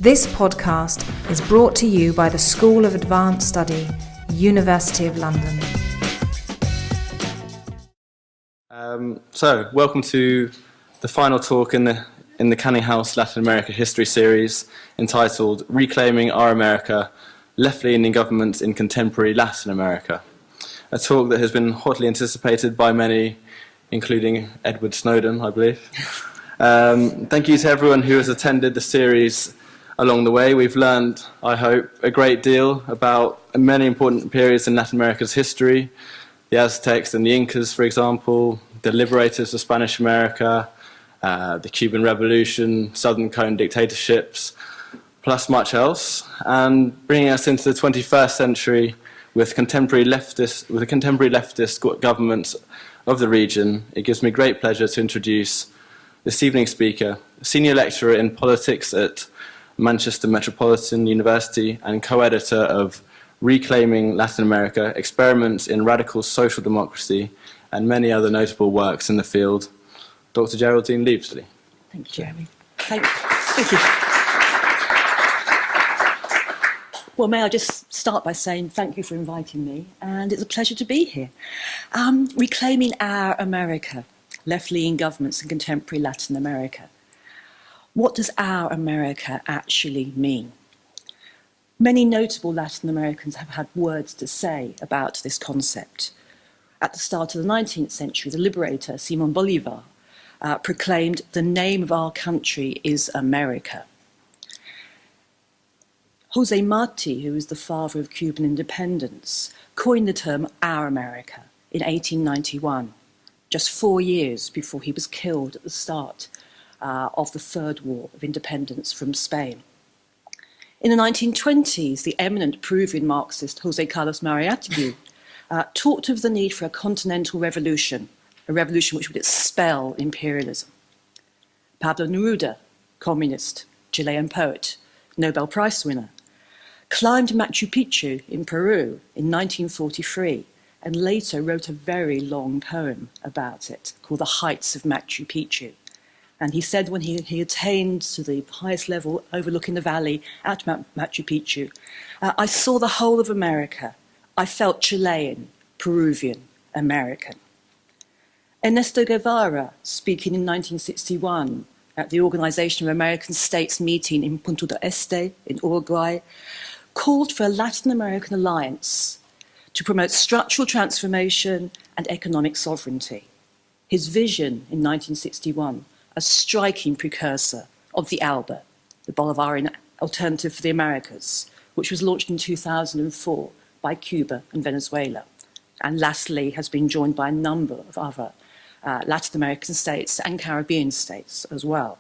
This podcast is brought to you by the School of Advanced Study, University of London. So, welcome to the final talk in the Canning House Latin America History Series, entitled Reclaiming Our America, Left-Leaning Governments in Contemporary Latin America. A talk that has been hotly anticipated by many, including Edward Snowden, I believe. Thank you to everyone who has attended the series along the way. We've learned, I hope, a great deal about many important periods in Latin America's history. The Aztecs and the Incas, for example, the liberators of Spanish America, the Cuban Revolution, Southern Cone dictatorships, plus much else, and bringing us into the 21st century with contemporary leftist governments of the region. It gives me great pleasure to introduce this evening's speaker, a senior lecturer in politics at Manchester Metropolitan University and co-editor of Reclaiming Latin America, Experiments in Radical Social Democracy, and many other notable works in the field, Dr. Geraldine Lievesley. Thank you, Jeremy. Thank you. Well, may I just start by saying thank you for inviting me, and it's a pleasure to be here. Reclaiming Our America, Left-Leaning Governments in Contemporary Latin America. What does Our America actually mean? Many notable Latin Americans have had words to say about this concept. At the start of the 19th century, the liberator Simón Bolívar proclaimed, "The name of our country is America." José Martí, who is the father of Cuban independence, coined the term Our America in 1891, just 4 years before he was killed at the start of the Third War of Independence from Spain. In the 1920s, the eminent Peruvian Marxist José Carlos Mariátegui talked of the need for a continental revolution, a revolution which would expel imperialism. Pablo Neruda, communist, Chilean poet, Nobel Prize winner, climbed Machu Picchu in Peru in 1943 and later wrote a very long poem about it called The Heights of Machu Picchu. And he said when he attained to the highest level overlooking the valley at Machu Picchu, "I saw the whole of America. I felt Chilean, Peruvian, American." Ernesto Guevara, speaking in 1961 at the Organization of American States meeting in Punta del Este in Uruguay, called for a Latin American alliance to promote structural transformation and economic sovereignty. His vision in 1961, a striking precursor of the ALBA, the Bolivarian Alternative for the Americas, which was launched in 2004 by Cuba and Venezuela, and lastly has been joined by a number of other Latin American states and Caribbean states as well.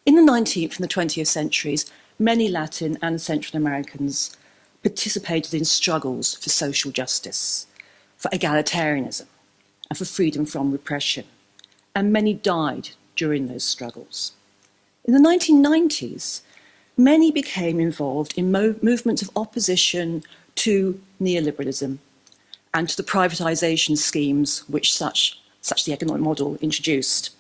In the 19th and the 20th centuries, many Latin and Central Americans participated in struggles for social justice, for egalitarianism, and for freedom from repression, and many died during those struggles. In the 1990s, many became involved in movements of opposition to neoliberalism and to the privatization schemes which such the economic model introduced.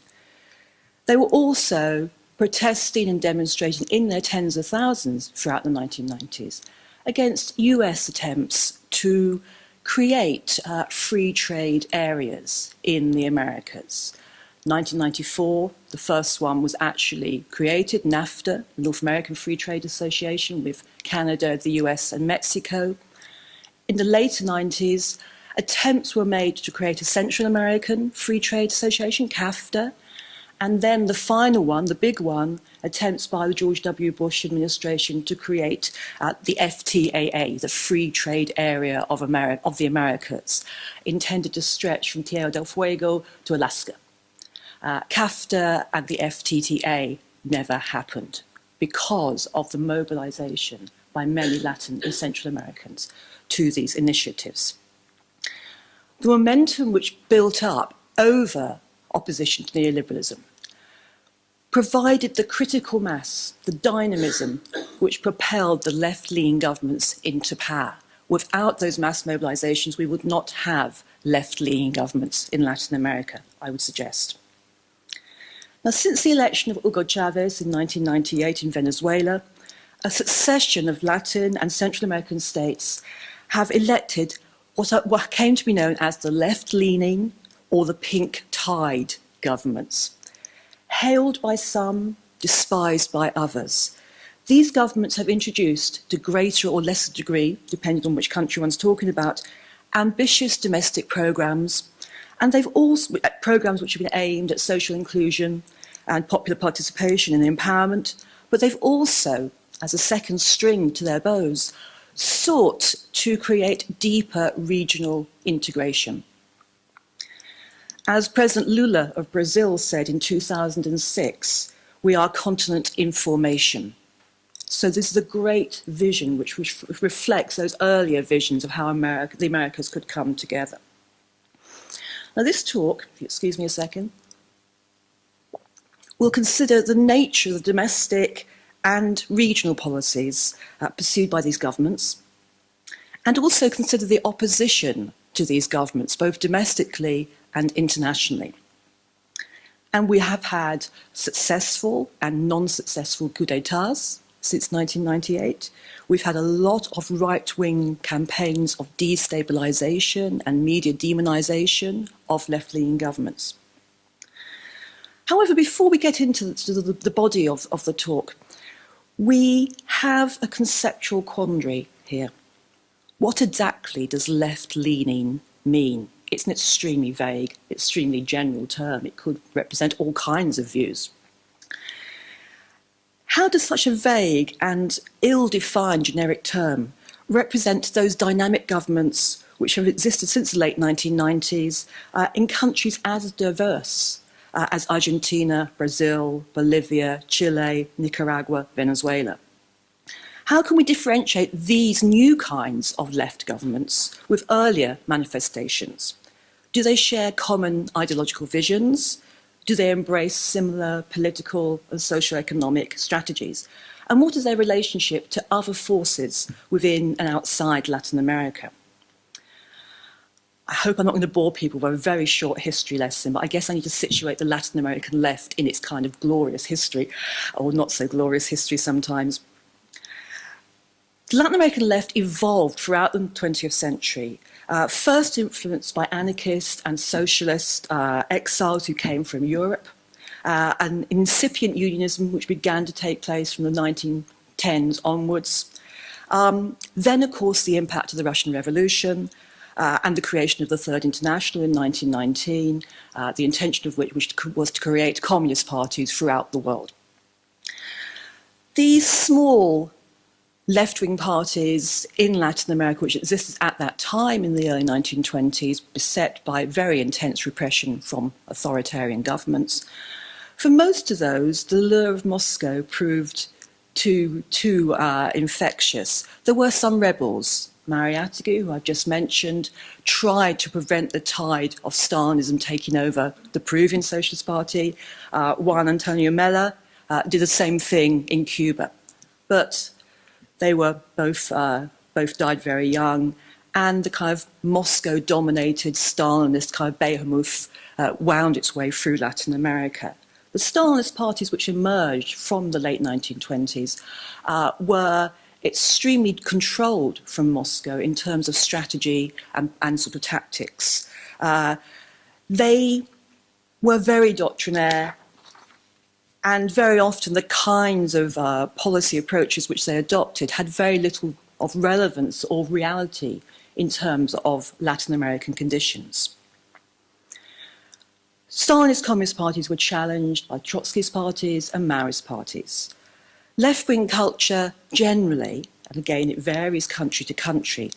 They were also protesting and demonstrating in their tens of thousands throughout the 1990s against US attempts to create free trade areas in the Americas. 1994, the first one was actually created, NAFTA, the North American Free Trade Association, with Canada, the US, and Mexico. In the later 90s, attempts were made to create a Central American Free Trade Association, CAFTA, and then the final one, the big one, attempts by the George W. Bush administration to create the FTAA, the Free Trade Area of the Americas, intended to stretch from Tierra del Fuego to Alaska. CAFTA and the FTTA never happened because of the mobilization by many Latin and Central Americans to these initiatives. The momentum which built up over opposition to neoliberalism provided the critical mass, the dynamism which propelled the left-leaning governments into power. Without those mass mobilizations, we would not have left-leaning governments in Latin America, I would suggest. Now, since the election of Hugo Chavez in 1998 in Venezuela, a succession of Latin and Central American states have elected what came to be known as the left-leaning or the pink tide governments. Hailed by some, despised by others, these governments have introduced, to greater or lesser degree, depending on which country one's talking about, ambitious domestic programs, and they've also programs which have been aimed at social inclusion and popular participation and empowerment, but they've also, as a second string to their bows, sought to create deeper regional integration. As President Lula of Brazil said in 2006, we are a continent in formation. So this is a great vision which reflects those earlier visions of how the Americas could come together. Now this talk, if you excuse me a second, will consider the nature of the domestic and regional policies pursued by these governments, and also consider the opposition to these governments, both domestically and internationally. And we have had successful and non-successful coups d'etats since 1998. We've had a lot of right-wing campaigns of destabilisation and media demonisation of left-leaning governments. However, before we get into the body of the talk, we have a conceptual quandary here. What exactly does left-leaning mean? It's an extremely vague, extremely general term. It could represent all kinds of views. How does such a vague and ill-defined generic term represent those dynamic governments which have existed since the late 1990s in countries as diverse as Argentina, Brazil, Bolivia, Chile, Nicaragua, Venezuela? How can we differentiate these new kinds of left governments with earlier manifestations? Do they share common ideological visions? Do they embrace similar political and socio-economic strategies? And what is their relationship to other forces within and outside Latin America? I hope I'm not going to bore people with a very short history lesson, but I guess I need to situate the Latin American left in its kind of glorious history, or not so glorious history sometimes. The Latin American left evolved throughout the 20th century, first influenced by anarchist and socialist exiles who came from Europe, an incipient unionism which began to take place from the 1910s onwards. Then, of course, the impact of the Russian Revolution and the creation of the Third International in 1919, the intention of which was to create communist parties throughout the world. These small left-wing parties in Latin America, which existed at that time in the early 1920s, beset by very intense repression from authoritarian governments. For most of those, the lure of Moscow proved too infectious. There were some rebels. Mariátegui, who I've just mentioned, tried to prevent the tide of Stalinism taking over the Peruvian Socialist Party. Juan Antonio Mella did the same thing in Cuba. But they were both died very young, and the kind of Moscow-dominated Stalinist kind of behemoth wound its way through Latin America. The Stalinist parties which emerged from the late 1920s were extremely controlled from Moscow in terms of strategy and sort of tactics. They were very doctrinaire, and very often the kinds of policy approaches which they adopted had very little of relevance or reality in terms of Latin American conditions. Stalinist communist parties were challenged by Trotskyist parties and Maoist parties. Left-wing culture generally, and again it varies country to country,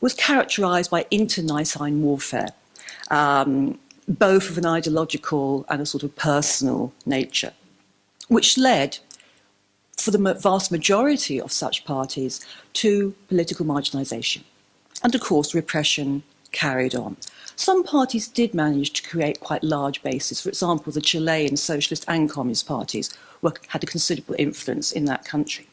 was characterised by internecine warfare, both of an ideological and a sort of personal nature, which led, for the vast majority of such parties, to political marginalisation. And of course, repression carried on. Some parties did manage to create quite large bases. For example, the Chilean socialist and communist parties had a considerable influence in that country.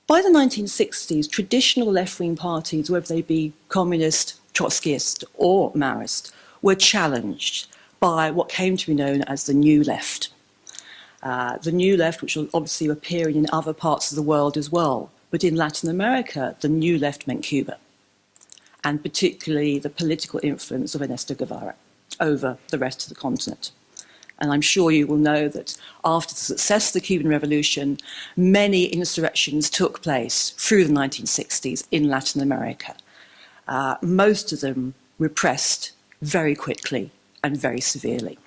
By the 1960s, traditional left-wing parties, whether they be communist, Trotskyist or Maoist, were challenged by what came to be known as the New Left. The New Left, which will obviously appear in other parts of the world as well, but in Latin America, the New Left meant Cuba, and particularly the political influence of Ernesto Guevara over the rest of the continent. And I'm sure you will know that after the success of the Cuban Revolution, many insurrections took place through the 1960s in Latin America. Most of them repressed very quickly and very severely.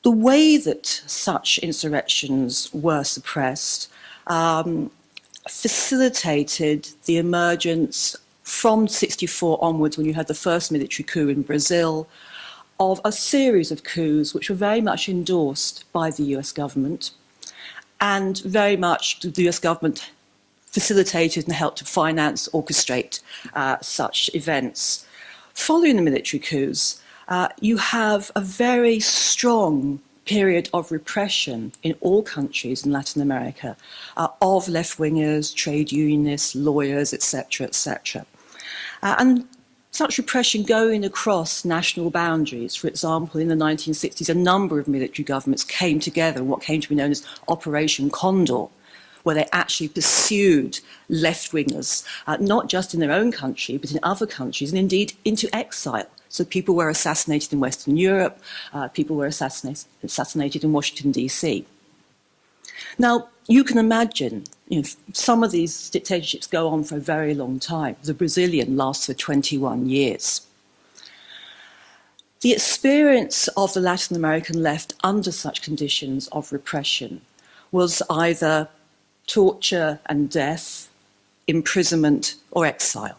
The way that such insurrections were suppressed facilitated the emergence from 1964 onwards, when you had the first military coup in Brazil, of a series of coups which were very much endorsed by the US government, and very much the US government facilitated and helped to finance, orchestrate such events. Following the military coups, you have a very strong period of repression in all countries in Latin America of left-wingers, trade unionists, lawyers, etc., etc. And such repression going across national boundaries. For example, in the 1960s, a number of military governments came together in what came to be known as Operation Condor, where they actually pursued left-wingers, not just in their own country, but in other countries, and indeed into exile. So people were assassinated in Western Europe, people were assassinated in Washington, DC. Now, you can imagine, some of these dictatorships go on for a very long time. The Brazilian lasts for 21 years. The experience of the Latin American left under such conditions of repression was either torture and death, imprisonment, or exile.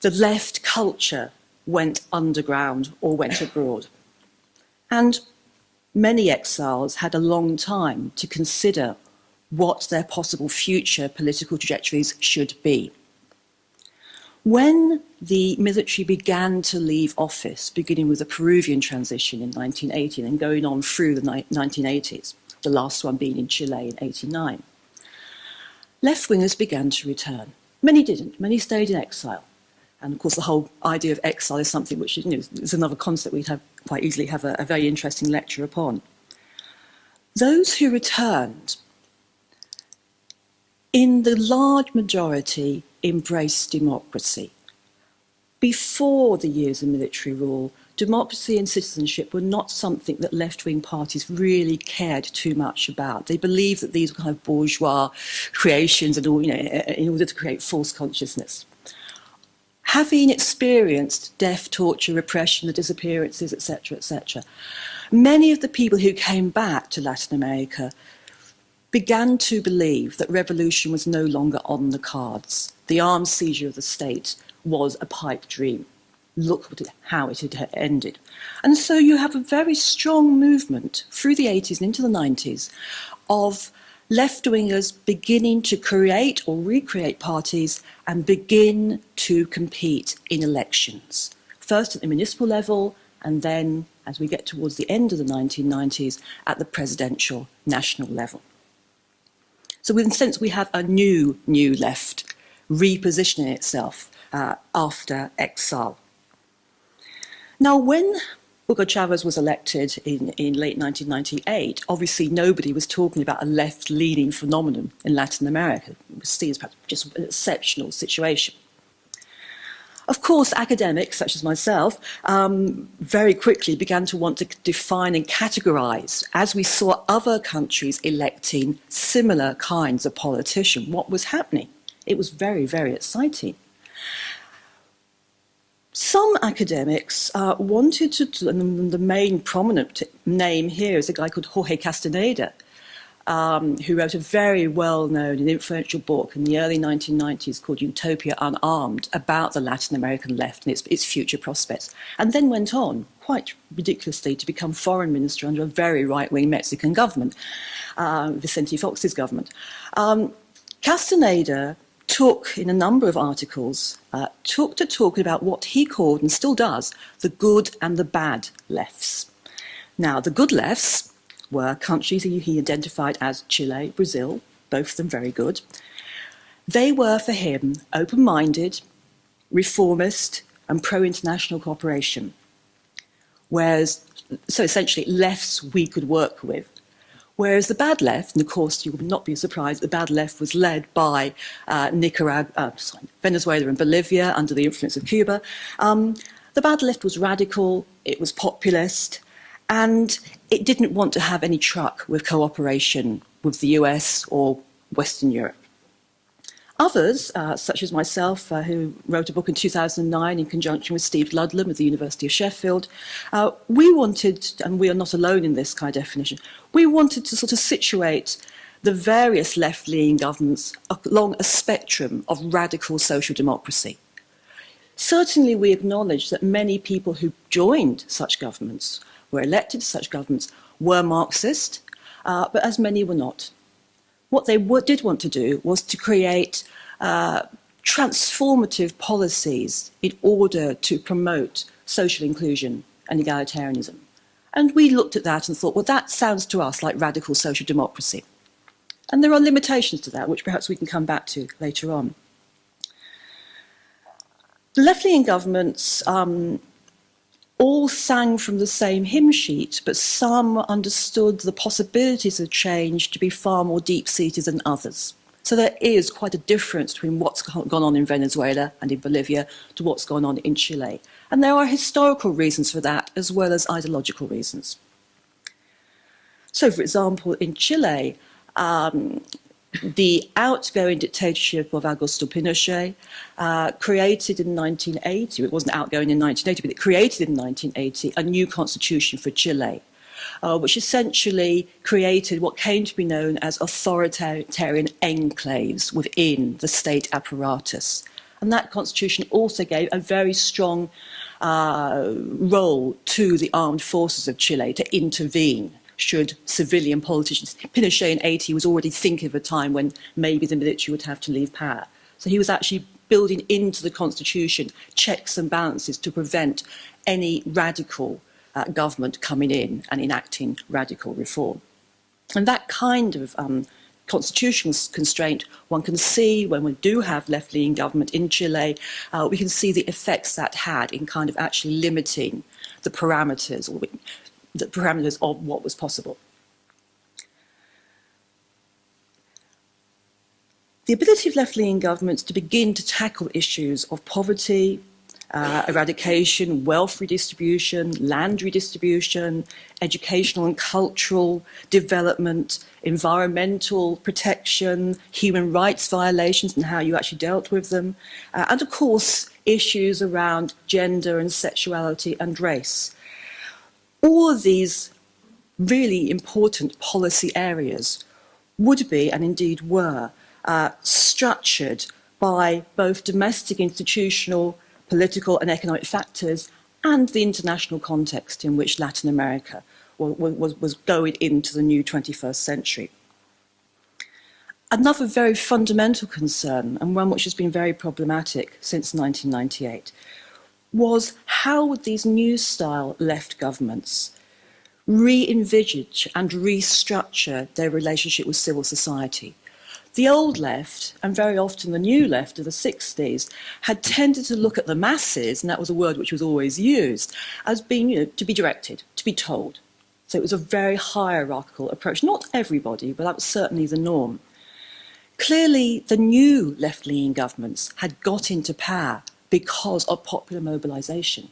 The left culture went underground or went abroad. And many exiles had a long time to consider what their possible future political trajectories should be. When the military began to leave office, beginning with the Peruvian transition in 1980 and going on through the 1980s, the last one being in Chile in 1989, left-wingers began to return. Many didn't, many stayed in exile. And of course, the whole idea of exile is something which is another concept we'd quite easily have a very interesting lecture upon. Those who returned, in the large majority, embraced democracy. Before the years of military rule, democracy and citizenship were not something that left-wing parties really cared too much about. They believed that these were kind of bourgeois creations and all, in order to create false consciousness. Having experienced death, torture, repression, the disappearances, etc., etc., many of the people who came back to Latin America began to believe that revolution was no longer on the cards. The armed seizure of the state was a pipe dream. Look how it had ended. And so you have a very strong movement through the 80s and into the 90s of left-wingers beginning to create or recreate parties and begin to compete in elections. First at the municipal level, and then, as we get towards the end of the 1990s, at the presidential national level. So in a sense, we have a new left repositioning itself after exile. Now, when Hugo Chavez was elected in late 1998, obviously nobody was talking about a left-leaning phenomenon in Latin America. It was seen as perhaps just an exceptional situation. Of course, academics, such as myself, very quickly began to want to define and categorize, as we saw other countries electing similar kinds of politicians, what was happening. It was very, very exciting. Some academics wanted to, and the main prominent name here is a guy called Jorge Castaneda, who wrote a very well-known and influential book in the early 1990s called Utopia Unarmed, about the Latin American left and its future prospects, and then went on, quite ridiculously, to become foreign minister under a very right-wing Mexican government, Vicente Fox's government. Castaneda took, in a number of articles, took to talk about what he called, and still does, the good and the bad lefts. Now, the good lefts were countries he identified as Chile, Brazil, both of them very good. They were, for him, open-minded, reformist, and pro-international cooperation. So essentially, lefts we could work with. Whereas the bad left, and of course you would not be surprised, the bad left was led by Venezuela and Bolivia under the influence of Cuba. The bad left was radical, it was populist, and it didn't want to have any truck with cooperation with the US or Western Europe. Others, such as myself, who wrote a book in 2009 in conjunction with Steve Ludlam at the University of Sheffield, we wanted, and we are not alone in this kind of definition, we wanted to sort of situate the various left-leaning governments along a spectrum of radical social democracy. Certainly we acknowledge that many people who joined such governments, were elected to such governments, were Marxist, but as many were not. What they did want to do was to create transformative policies in order to promote social inclusion and egalitarianism. And we looked at that and thought, well, that sounds to us like radical social democracy. And there are limitations to that, which perhaps we can come back to later on. The left-leaning governments all sang from the same hymn sheet, but some understood the possibilities of change to be far more deep-seated than others. So there is quite a difference between what's gone on in Venezuela and in Bolivia to what's gone on in Chile. And there are historical reasons for that, as well as ideological reasons. So, for example, in Chile, the outgoing dictatorship of Augusto Pinochet created in 1980, it wasn't outgoing in 1980, but it created in 1980 a new constitution for Chile, which essentially created what came to be known as authoritarian enclaves within the state apparatus. And that constitution also gave a very strong role to the armed forces of Chile to intervene should civilian politicians. Pinochet in 80 was already thinking of a time when maybe the military would have to leave power. So he was actually building into the constitution checks and balances to prevent any radical government coming in and enacting radical reform. And that kind of constitutional constraint one can see when we do have left-leaning government in Chile. We can see the effects that had in kind of actually limiting the parameters of what was possible. The ability of left-leaning governments to begin to tackle issues of poverty, eradication, wealth redistribution, land redistribution, educational and cultural development, environmental protection, human rights violations and how you actually dealt with them, and of course issues around gender and sexuality and race. All of these really important policy areas would be, and indeed were, structured by both domestic institutional, political and economic factors and the international context in which Latin America was going into the new 21st century. Another very fundamental concern, and one which has been very problematic since 1998, was how would these new style left governments re-envisage and restructure their relationship with civil society. The old left, and very often the new left of the 60s, had tended to look at the masses, and that was a word which was always used, as being, to be directed, to be told. So it was a very hierarchical approach. Not everybody, but that was certainly the norm. Clearly, the new left-leaning governments had got into power because of popular mobilisation.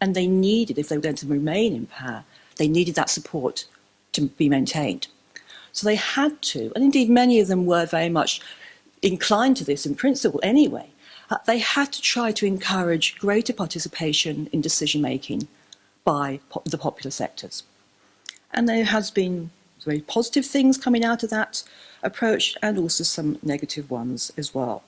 And they needed, if they were going to remain in power, they needed that support to be maintained. So they had to, and indeed many of them were very much inclined to this in principle anyway, they had to try to encourage greater participation in decision-making by the popular sectors. And there has been very positive things coming out of that approach and also some negative ones as well.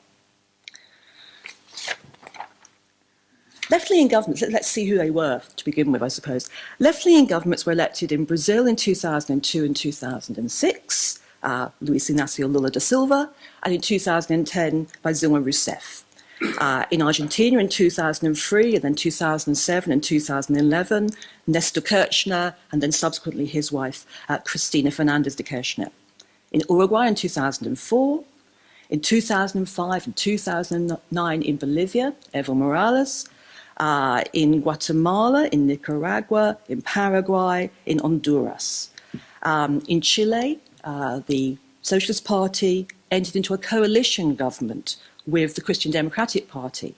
Left-leaning governments, let's see who they were to begin with, I suppose. Left-leaning governments were elected in Brazil in 2002 and 2006, Luiz Inácio Lula da Silva, and in 2010 by Dilma Rousseff. In Argentina in 2003, and then 2007 and 2011, Nestor Kirchner, and then subsequently his wife, Cristina Fernández de Kirchner. In Uruguay in 2004, in 2005 and 2009 in Bolivia, Evo Morales, in Guatemala, in Nicaragua, in Paraguay, in Honduras. In Chile, the Socialist Party entered into a coalition government with the Christian Democratic Party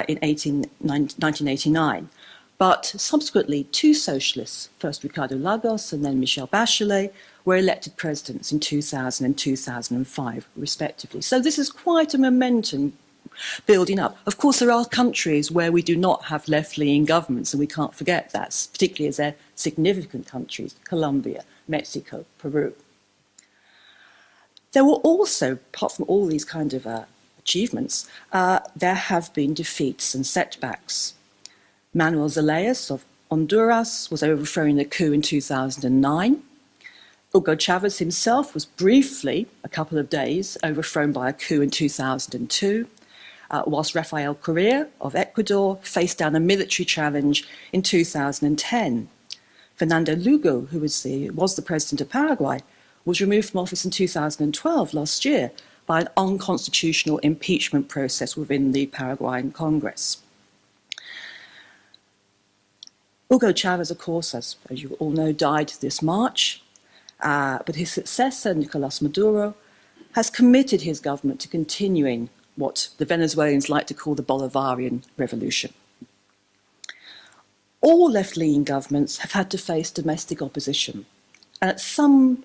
in 1989. But subsequently, two socialists, first Ricardo Lagos and then Michelle Bachelet, were elected presidents in 2000 and 2005, respectively. So this is quite a momentum building up. Of course, there are countries where we do not have left-leaning governments, and we can't forget that, particularly as they're significant countries, Colombia, Mexico, Peru. There were also, apart from all these kind of achievements, there have been defeats and setbacks. Manuel Zelaya of Honduras was overthrown in a coup in 2009. Hugo Chavez himself was briefly, a couple of days, overthrown by a coup in 2002, whilst Rafael Correa of Ecuador faced down a military challenge in 2010. Fernando Lugo, who was the president of Paraguay, was removed from office in 2012, last year, by an unconstitutional impeachment process within the Paraguayan Congress. Hugo Chavez, of course, as you all know, died this March, but his successor, Nicolas Maduro, has committed his government to continuing what the Venezuelans like to call the Bolivarian revolution. All left-leaning governments have had to face domestic opposition. And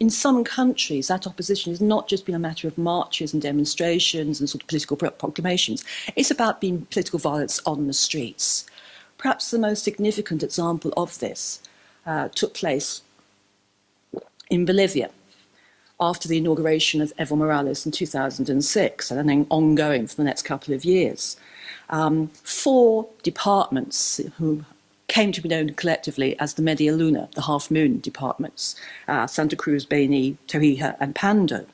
in some countries, that opposition has not just been a matter of marches and demonstrations and sort of political proclamations. It's about being political violence on the streets. Perhaps the most significant example of this took place in Bolivia after the inauguration of Evo Morales in 2006, and then ongoing for the next couple of years. 4 departments who came to be known collectively as the Media Luna, the half-moon departments, Santa Cruz, Beni, Tarija, and Pando,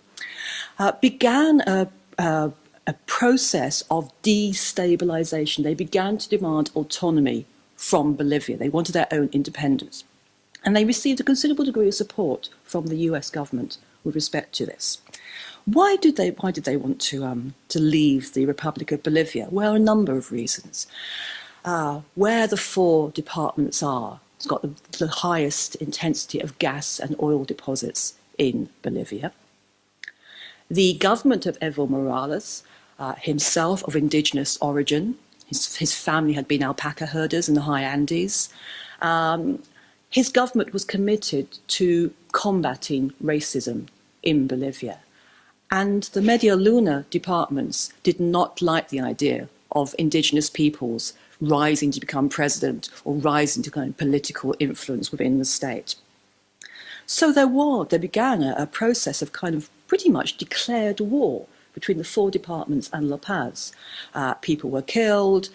began a process of destabilization. They began to demand autonomy from Bolivia. They wanted their own independence. And they received a considerable degree of support from the US government with respect to this. Why did they want to leave the Republic of Bolivia? Well, a number of reasons. Where the 4 departments are, it's got the highest intensity of gas and oil deposits in Bolivia. The government of Evo Morales, himself of indigenous origin, his family had been alpaca herders in the high Andes. His government was committed to combating racism in Bolivia. And the Media Luna departments did not like the idea of indigenous peoples rising to become president or rising to kind of political influence within the state. So there began a process of kind of pretty much declared war between the 4 departments and La Paz. People were killed,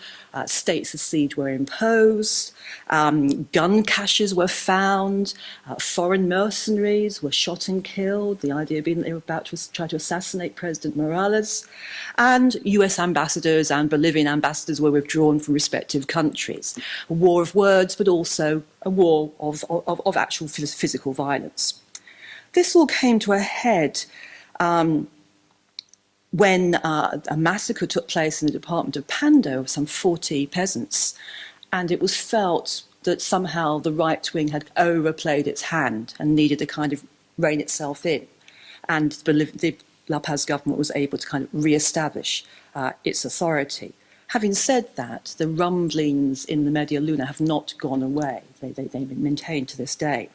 states of siege were imposed, gun caches were found, foreign mercenaries were shot and killed, the idea being that they were about to try to assassinate President Morales, and US ambassadors and Bolivian ambassadors were withdrawn from respective countries. A war of words, but also a war of actual physical violence. This all came to a head when a massacre took place in the department of Pando of some 40 peasants, and it was felt that somehow the right wing had overplayed its hand and needed to kind of rein itself in. And the La Paz government was able to kind of re-establish its authority. Having said that, the rumblings in the Media Luna have not gone away. They've been maintained to this day.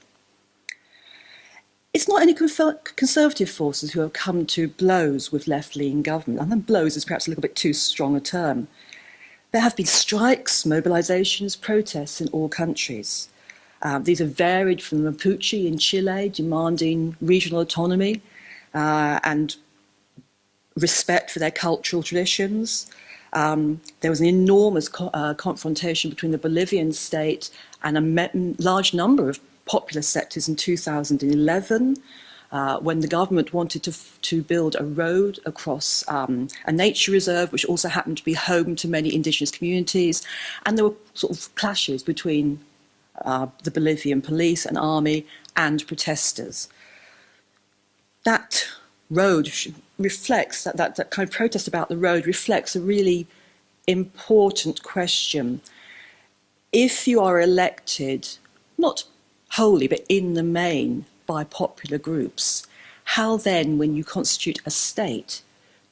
It's not only conservative forces who have come to blows with left-leaning government, and then blows is perhaps a little bit too strong a term. There have been strikes, mobilizations, protests in all countries. These have varied from the Mapuche in Chile, demanding regional autonomy and respect for their cultural traditions. There was an enormous confrontation between the Bolivian state and a large number of popular sectors in 2011, when the government wanted to build a road across a nature reserve, which also happened to be home to many indigenous communities. And there were sort of clashes between the Bolivian police and army and protesters. That road reflects, that kind of protest about the road reflects a really important question. if you are elected, not wholly, but in the main, by popular groups, how then, when you constitute a state,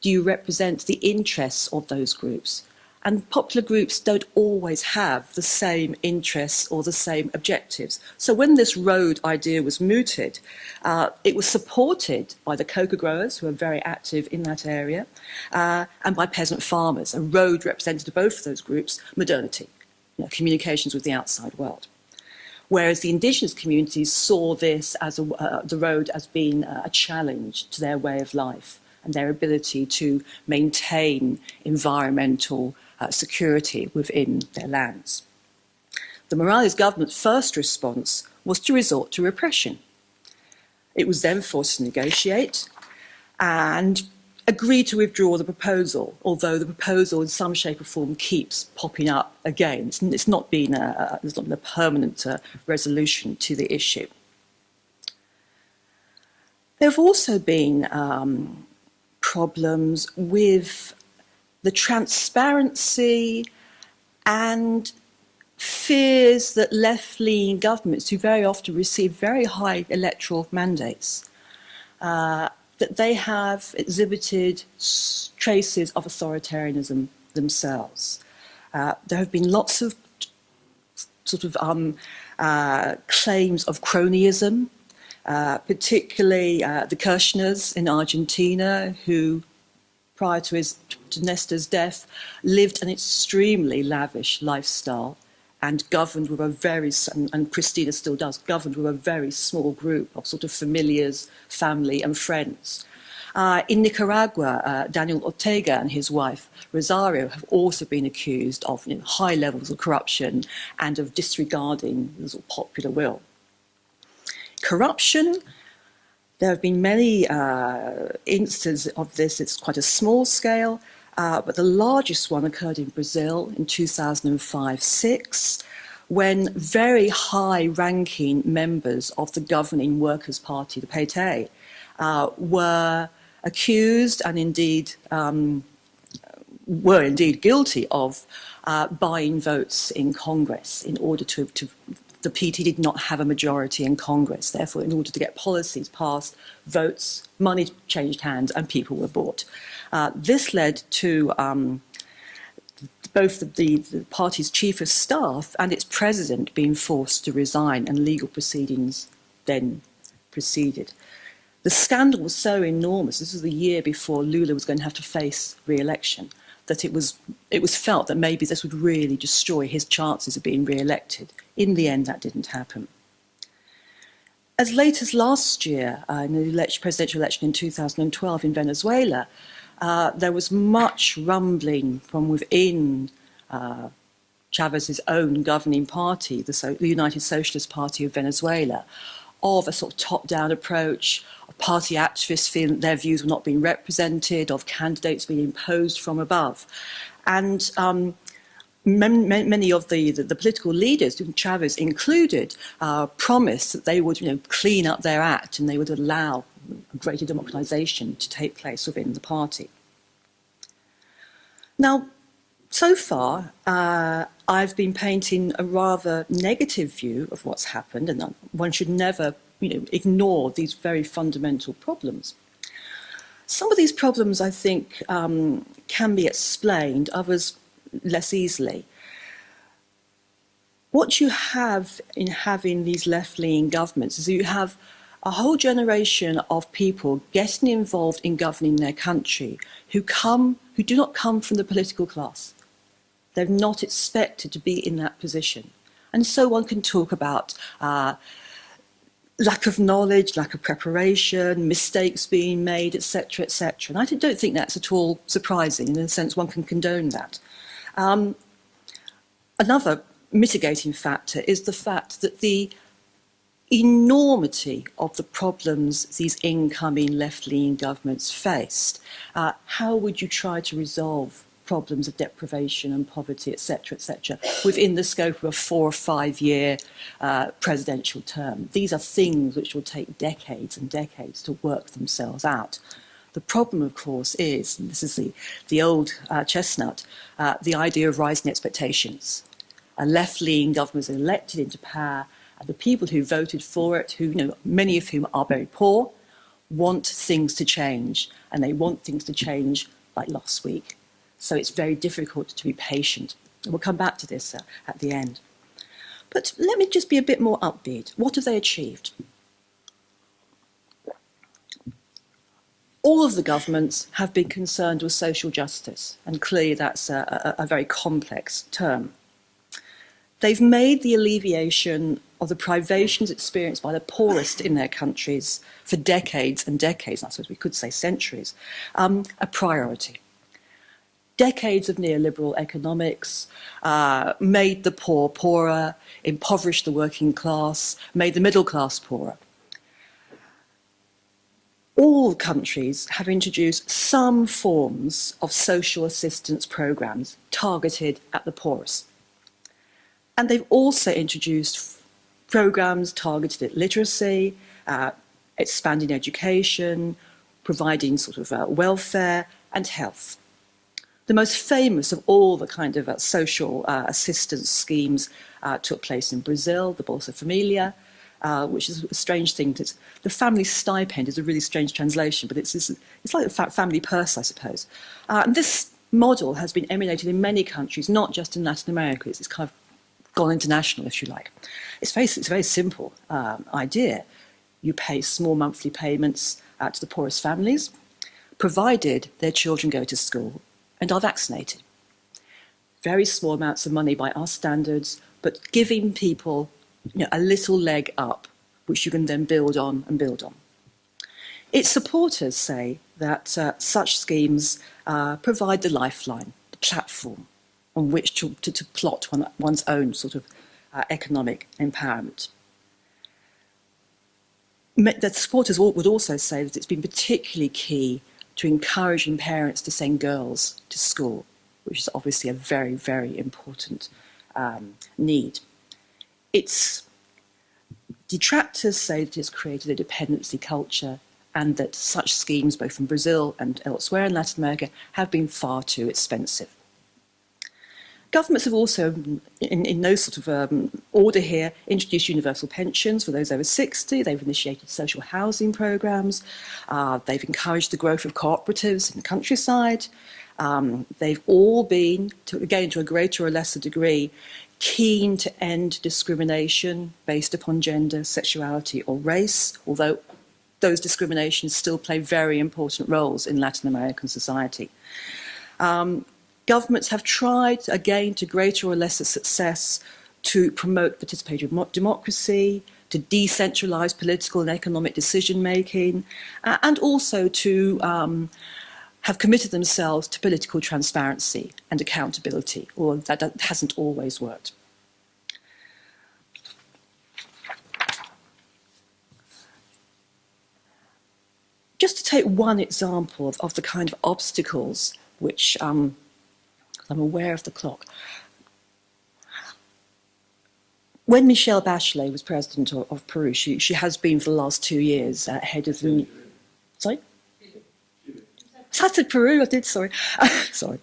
do you represent the interests of those groups? And popular groups don't always have the same interests or the same objectives. So when this road idea was mooted, it was supported by the cocoa growers, who are very active in that area, and by peasant farmers. A road represented both of those groups, modernity, communications with the outside world. Whereas the indigenous communities saw this as the road as being a challenge to their way of life and their ability to maintain environmental security within their lands. The Morales government's first response was to resort to repression. It was then forced to negotiate and agreed to withdraw the proposal, although the proposal in some shape or form keeps popping up again. It's not been a permanent resolution to the issue. There have also been problems with the transparency and fears that left-leaning governments, who very often receive very high electoral mandates, that they have exhibited traces of authoritarianism themselves. There have been lots of claims of cronyism, particularly the Kirchners in Argentina, who, prior to Nestor's death, lived an extremely lavish lifestyle and governed with a very, and Cristina still does, governed with a very small group of sort of familiars, family and friends. In Nicaragua, Daniel Ortega and his wife, Rosario, have also been accused of high levels of corruption and of disregarding the sort of popular will. Corruption, there have been many instances of this. It's quite a small scale, but the largest one occurred in Brazil in 2005-06, when very high-ranking members of the governing Workers' Party, the PT, were accused and indeed were indeed guilty of buying votes in Congress in order to the PT did not have a majority in Congress. Therefore, in order to get policies passed, votes, money changed hands, and people were bought. This led to both the party's chief of staff and its president being forced to resign, and legal proceedings then proceeded. The scandal was so enormous, this was the year before Lula was going to have to face re-election, that it was felt that maybe this would really destroy his chances of being re-elected. In the end, that didn't happen. As late as last year, in the presidential election in 2012 in Venezuela, there was much rumbling from within Chavez's own governing party, the United Socialist Party of Venezuela, of a sort of top-down approach, of party activists feeling that their views were not being represented, of candidates being imposed from above. And many of the political leaders, Chavez included, promised that they would clean up their act and they would allow greater democratization to take place within the party. Now, so far, I've been painting a rather negative view of what's happened, and one should never ignore these very fundamental problems. Some of these problems, I think, can be explained, others less easily. What you have in having these left-leaning governments is you have a whole generation of people getting involved in governing their country who do not come from the political class. They're not expected to be in that position. And so one can talk about lack of knowledge, lack of preparation, mistakes being made, etc., etc. And I don't think that's at all surprising. In a sense, one can condone that. Another mitigating factor is the fact that the enormity of the problems these incoming left-leaning governments faced, how would you try to resolve problems of deprivation and poverty, etc., within the scope of a 4 or 5 year presidential term? These are things which will take decades and decades to work themselves out. The problem, of course, is, and this is the old chestnut, the idea of rising expectations. A left-leaning government was elected into power, and the people who voted for it, who, many of whom are very poor, want things to change, and they want things to change like last week. So it's very difficult to be patient. And we'll come back to this at the end. But let me just be a bit more upbeat. What have they achieved? All of the governments have been concerned with social justice, and clearly that's a very complex term. They've made the alleviation of the privations experienced by the poorest in their countries for decades and decades, I suppose we could say centuries, a priority. Decades of neoliberal economics made the poor poorer, impoverished the working class, made the middle class poorer. All countries have introduced some forms of social assistance programs targeted at the poorest. And they've also introduced programs targeted at literacy, expanding education, providing sort of welfare and health. The most famous of all the kind of social assistance schemes took place in Brazil, the Bolsa Familia, which is a strange thing. The family stipend is a really strange translation, but it's like the family purse, I suppose. And this model has been emulated in many countries, not just in Latin America. It's kind of gone international, if you like. It's a very simple idea. You pay small monthly payments to the poorest families, provided their children go to school and are vaccinated. Very small amounts of money by our standards, but giving people a little leg up, which you can then build on and build on. Its supporters say that such schemes provide the lifeline, the platform on which to plot one's own sort of economic empowerment. The supporters would also say that it's been particularly key to encouraging parents to send girls to school, which is obviously a very, very important need. Its detractors say that it's created a dependency culture and that such schemes, both in Brazil and elsewhere in Latin America, have been far too expensive. Governments have also, in no sort of order here, introduced universal pensions for those over 60. They've initiated social housing programs. They've encouraged the growth of cooperatives in the countryside. They've all been, again, to a greater or lesser degree, keen to end discrimination based upon gender, sexuality or race, although those discriminations still play very important roles in Latin American society. Governments have tried, again, to greater or lesser success, to promote participatory democracy, to decentralise political and economic decision-making, and also to have committed themselves to political transparency and accountability, although that hasn't always worked. Just to take one example of the kind of obstacles which I'm aware of the clock. When Michelle Bachelet was president of Peru, she has been for the last 2 years head of the... Sorry? I said Peru, I did, sorry. Sorry.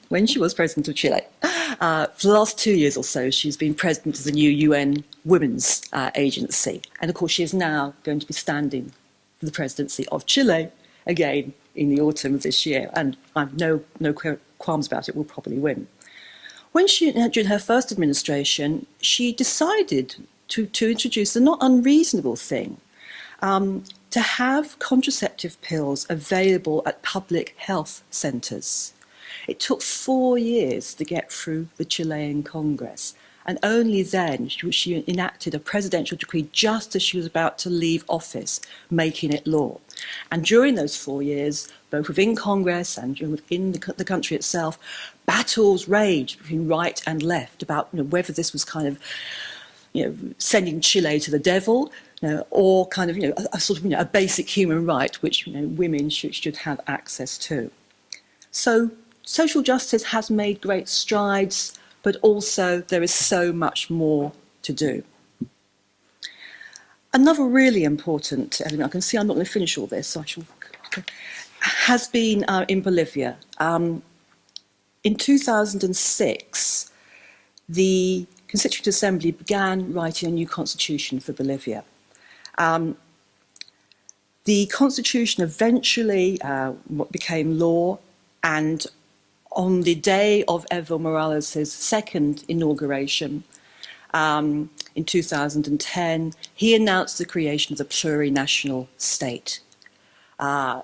When she was president of Chile, for the last 2 years or so, she's been president of the new UN Women's Agency. And of course, she is now going to be standing for the presidency of Chile again in the autumn of this year. And I've no qualms about it, will probably win. During her first administration, she decided to introduce the not unreasonable thing, to have contraceptive pills available at public health centres. It took 4 years to get through the Chilean Congress, and only then she enacted a presidential decree just as she was about to leave office, making it law. And during those 4 years, both within Congress and within the country itself, battles raged between right and left about whether this was kind of sending Chile to the devil, or kind of a sort of a basic human right which women should have access to. So social justice has made great strides, but also there is so much more to do. Another really important element, I can see I'm not going to finish all this, so I shall, has been in Bolivia. In 2006, the Constituent Assembly began writing a new constitution for Bolivia. The constitution eventually became law, and on the day of Evo Morales' second inauguration in 2010, he announced the creation of the plurinational state.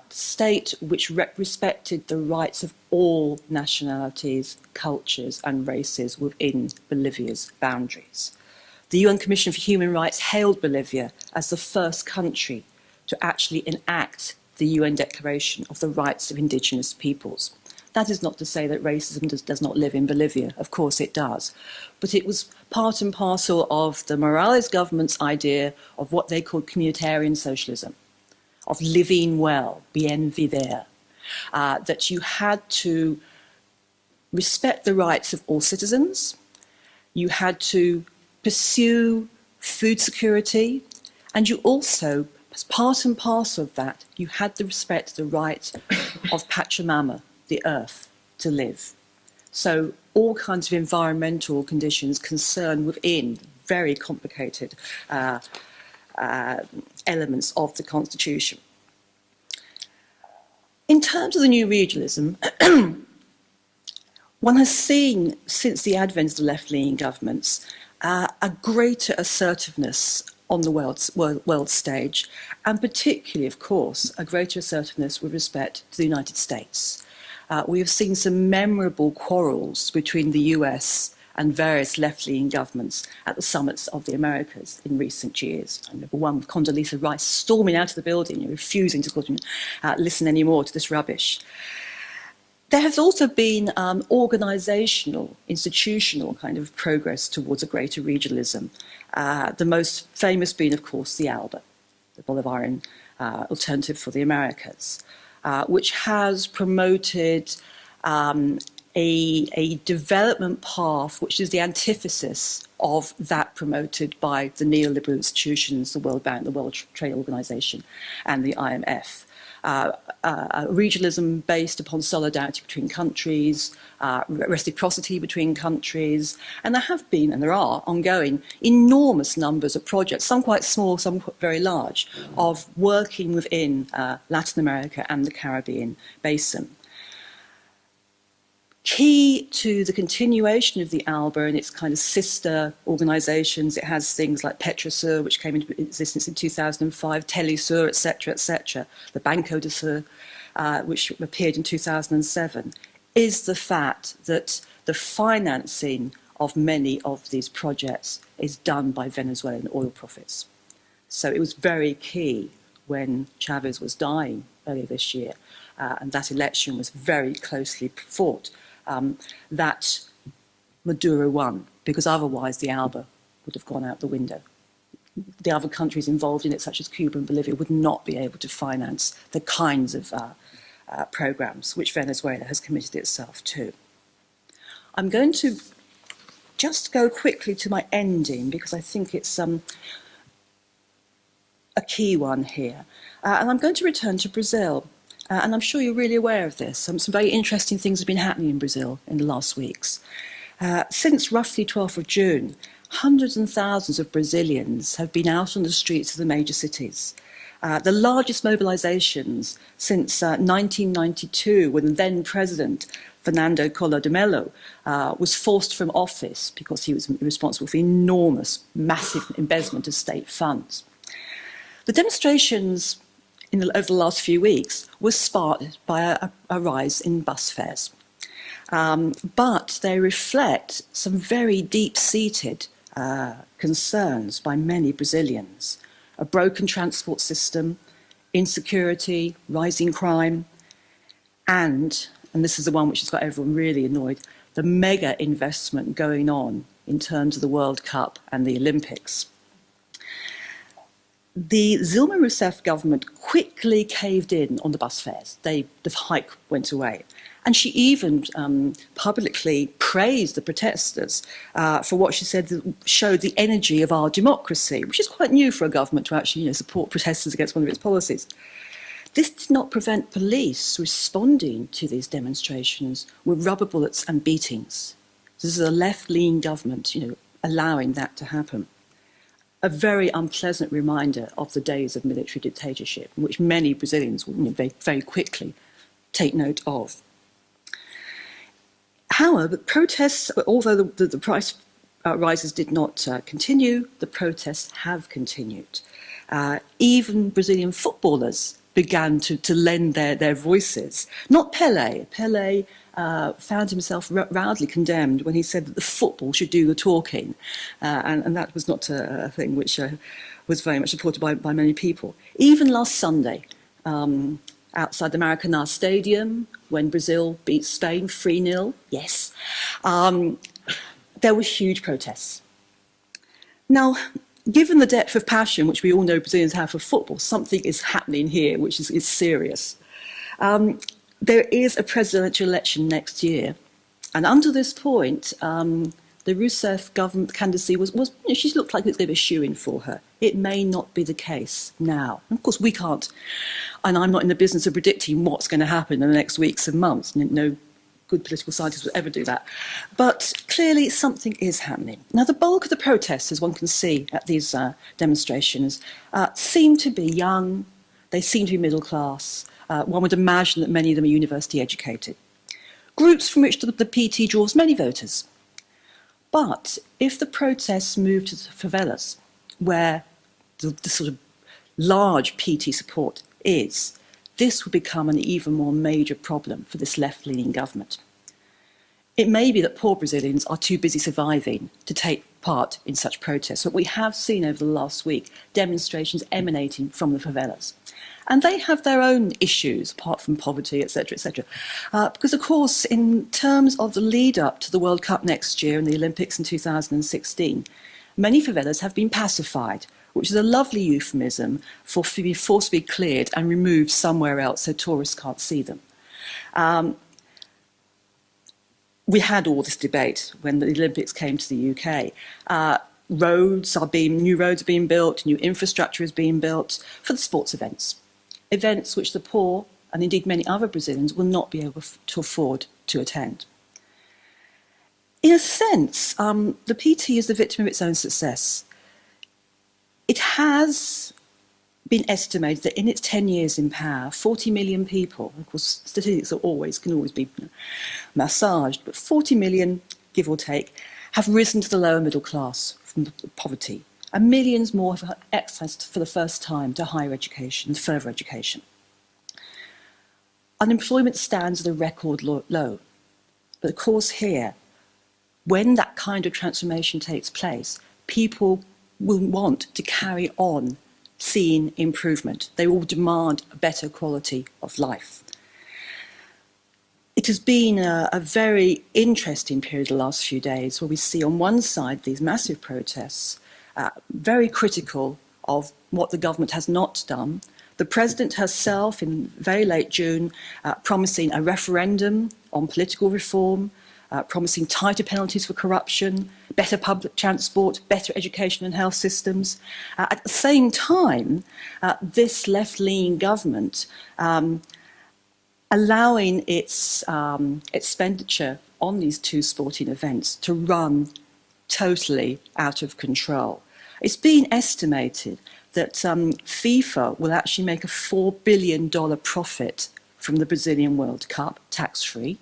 State which respected the rights of all nationalities, cultures and races within Bolivia's boundaries. The UN Commission for Human Rights hailed Bolivia as the first country to actually enact the UN Declaration of the Rights of Indigenous Peoples. That is not to say that racism does not live in Bolivia. Of course it does. But it was part and parcel of the Morales government's idea of what they called communitarian socialism, of living well, bien vivir, that you had to respect the rights of all citizens, you had to pursue food security, and you also, as part and parcel of that, you had to respect the right of Pachamama, the earth, to live. So all kinds of environmental conditions concern within very complicated elements of the Constitution. In terms of the new regionalism, one has seen since the advent of the left-leaning governments a greater assertiveness on the world stage, and particularly, of course, a greater assertiveness with respect to the United States. We have seen some memorable quarrels between the US and various left-leaning governments at the summits of the Americas in recent years. I remember one with Condoleezza Rice storming out of the building and refusing to listen anymore to this rubbish. There has also been organisational, institutional kind of progress towards a greater regionalism. The most famous being, of course, the ALBA, the Bolivarian Alternative for the Americas, which has promoted a development path which is the antithesis of that promoted by the neoliberal institutions, the World Bank, the World Trade Organization, and the IMF. Regionalism based upon solidarity between countries, reciprocity between countries, and there have been, and there are, ongoing enormous numbers of projects, some quite small, some very large, of working within Latin America and the Caribbean basin. Key to the continuation of the ALBA and its kind of sister organisations, it has things like Petrosur, which came into existence in 2005, Telesur, etc., the Banco de Sur, which appeared in 2007, is the fact that the financing of many of these projects is done by Venezuelan oil profits. So it was very key when Chavez was dying earlier this year, and that election was very closely fought, that Maduro won, because otherwise the ALBA would have gone out the window. The other countries involved in it, such as Cuba and Bolivia, would not be able to finance the kinds of programs which Venezuela has committed itself to. I'm going to just go quickly to my ending, because I think it's a key one here. And I'm going to return to Brazil. And I'm sure you're really aware of this. Some very interesting things have been happening in Brazil in the last weeks. Since roughly 12th of June, hundreds and thousands of Brazilians have been out on the streets of the major cities. The largest mobilizations since 1992, when the then president, Fernando Collor de Mello, was forced from office because he was responsible for enormous, massive embezzlement of state funds. The demonstrations over the last few weeks was sparked by a rise in bus fares. But they reflect some very deep-seated concerns by many Brazilians. A broken transport system, insecurity, rising crime, and this is the one which has got everyone really annoyed, the mega investment going on in terms of the World Cup and the Olympics. The Dilma Rousseff government quickly caved in on the bus fares. The hike went away. And she even publicly praised the protesters for what she said showed the energy of our democracy, which is quite new for a government to actually support protesters against one of its policies. This did not prevent police responding to these demonstrations with rubber bullets and beatings. This is a left-leaning government, allowing that to happen. A very unpleasant reminder of the days of military dictatorship, in which many Brazilians will very, very quickly take note of. However, protests, although the price rises did not continue, the protests have continued. Even Brazilian footballers began to lend their voices. Not Pelé. Pelé found himself roundly condemned when he said that the football should do the talking. And that was not a thing which was very much supported by many people. Even last Sunday, outside the Maracanã Stadium, when Brazil beat Spain 3-0, yes, there were huge protests. Now, given the depth of passion which we all know Brazilians have for football, something is happening here which is serious. There is a presidential election next year, and under this point, the Rousseff government candidacy was she looked like it was going to be a shoo-in for her. It may not be the case now. And of course, we can't, and I'm not in the business of predicting what's going to happen in the next weeks and months. No good political scientist would ever do that. But clearly, something is happening. Now, the bulk of the protests, as one can see at these demonstrations, seem to be young. They seem to be middle class. One would imagine that many of them are university educated. Groups from which the PT draws many voters. But if the protests move to the favelas, where the sort of large PT support is, this will become an even more major problem for this left-leaning government. It may be that poor Brazilians are too busy surviving to take part in such protests, but we have seen over the last week demonstrations emanating from the favelas. And they have their own issues, apart from poverty, etc., etc. Because, of course, in terms of the lead-up to the World Cup next year and the Olympics in 2016, many favelas have been pacified, which is a lovely euphemism for being forcibly cleared and removed somewhere else so tourists can't see them. We had all this debate when the Olympics came to the UK. New roads are being built, new infrastructure is being built for the sports events. Events which the poor, and indeed many other Brazilians, will not be able to afford to attend. In a sense, the PT is the victim of its own success. It has been estimated that in its 10 years in power, 40 million people, of course statistics can always be massaged, but 40 million, give or take, have risen to the lower middle class from poverty. And millions more have had access for the first time to higher education and further education. Unemployment stands at a record low. But of course here, when that kind of transformation takes place, people will want to carry on seeing improvement. They will demand a better quality of life. It has been a very interesting period the last few days where we see on one side these massive protests, very critical of what the government has not done. The President herself in very late June promising a referendum on political reform, promising tighter penalties for corruption, better public transport, better education and health systems. At the same time, this left-leaning government allowing its expenditure on these two sporting events to run totally out of control. It's been estimated that FIFA will actually make a $4 billion profit from the Brazilian World Cup, tax-free,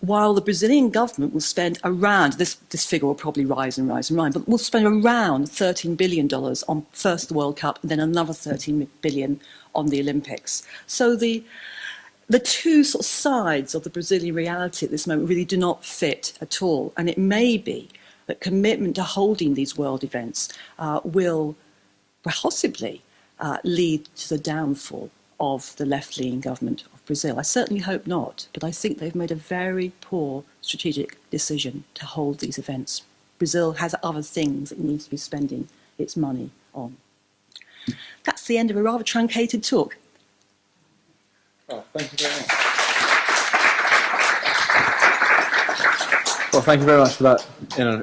while the Brazilian government will spend around, this figure will probably rise and rise and rise, but will spend around $13 billion on first the World Cup and then another $13 billion on the Olympics. So the two sort of sides of the Brazilian reality at this moment really do not fit at all, and it may be that commitment to holding these world events will possibly lead to the downfall of the left-leaning government of Brazil. I certainly hope not, but I think they've made a very poor strategic decision to hold these events. Brazil has other things it needs to be spending its money on. That's the end of a rather truncated talk. Oh, thank you very much. Well, thank you very much for that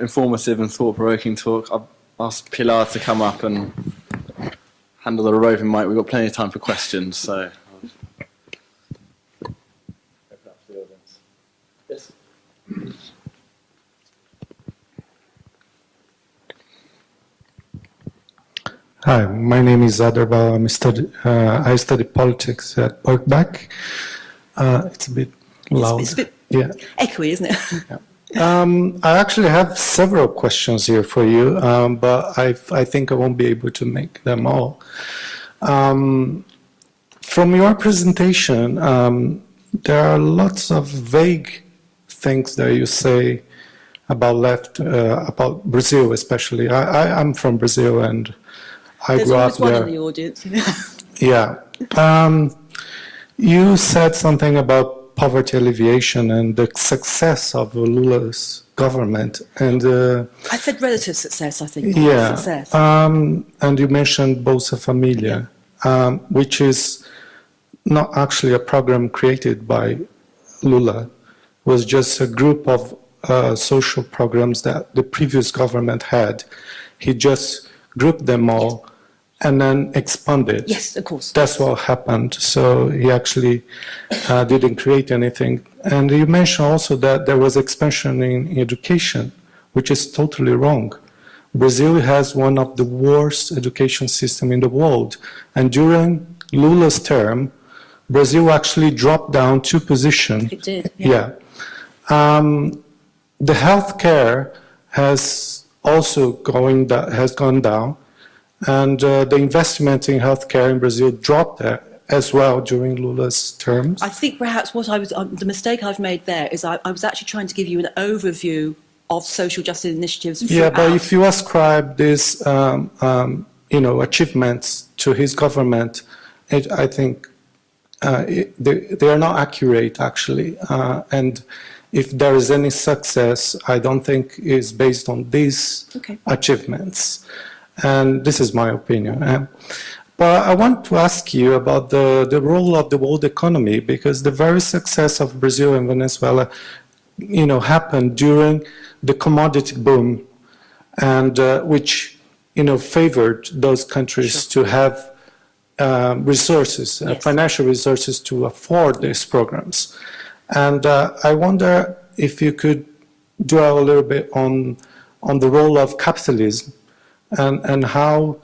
informative and thought-provoking talk. I'll ask Pilar to come up and handle the roving mic. We've got plenty of time for questions, so... Open up to the audience. Yes? Hi, my name is Aderbal. I study politics at Birkbeck. It's a bit loud. It's a bit echoey, isn't it? Yeah. I actually have several questions here for you, but I think I won't be able to make them all. From your presentation, there are lots of vague things that you say about about Brazil especially. I'm from Brazil and I There's grew always up one there. in the audience. Yeah. You said something about poverty alleviation and the success of Lula's government. And I said relative success, I think. yeah. Success. And you mentioned Bolsa Familia, which is not actually a program created by Lula. It was just a group of social programs that the previous government had. He just grouped them all and then expanded. Yes, of course. That's what happened. So he actually didn't create anything. And you mentioned also that there was expansion in education, which is totally wrong. Brazil has one of the worst education systems in the world. And during Lula's term, Brazil actually dropped down 2 positions. It did. Yeah. The healthcare has also gone down, and the investment in healthcare in Brazil dropped as well during Lula's terms. I think perhaps what the mistake I've made there is I was actually trying to give you an overview of social justice initiatives. Yeah, but if you ascribe these, achievements to his government, I think they are not accurate actually, and if there is any success, I don't think is based on these achievements. And this is my opinion. But I want to ask you about the role of the world economy, because the very success of Brazil and Venezuela, happened during the commodity boom, and which, favored those countries to have resources, financial resources to afford these programs. And I wonder if you could dwell a little bit on the role of capitalism and how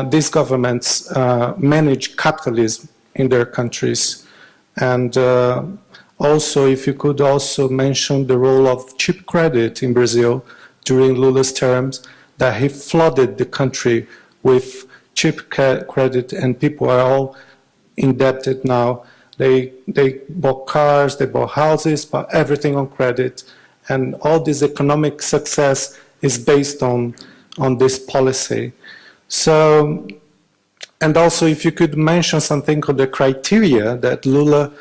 these governments manage capitalism in their countries. And also, if you could also mention the role of cheap credit in Brazil during Lula's terms, that he flooded the country with cheap credit, and people are all indebted now. They bought cars, they bought houses, bought everything on credit, and all this economic success is based on this policy. So, and also if you could mention something on the criteria that Lula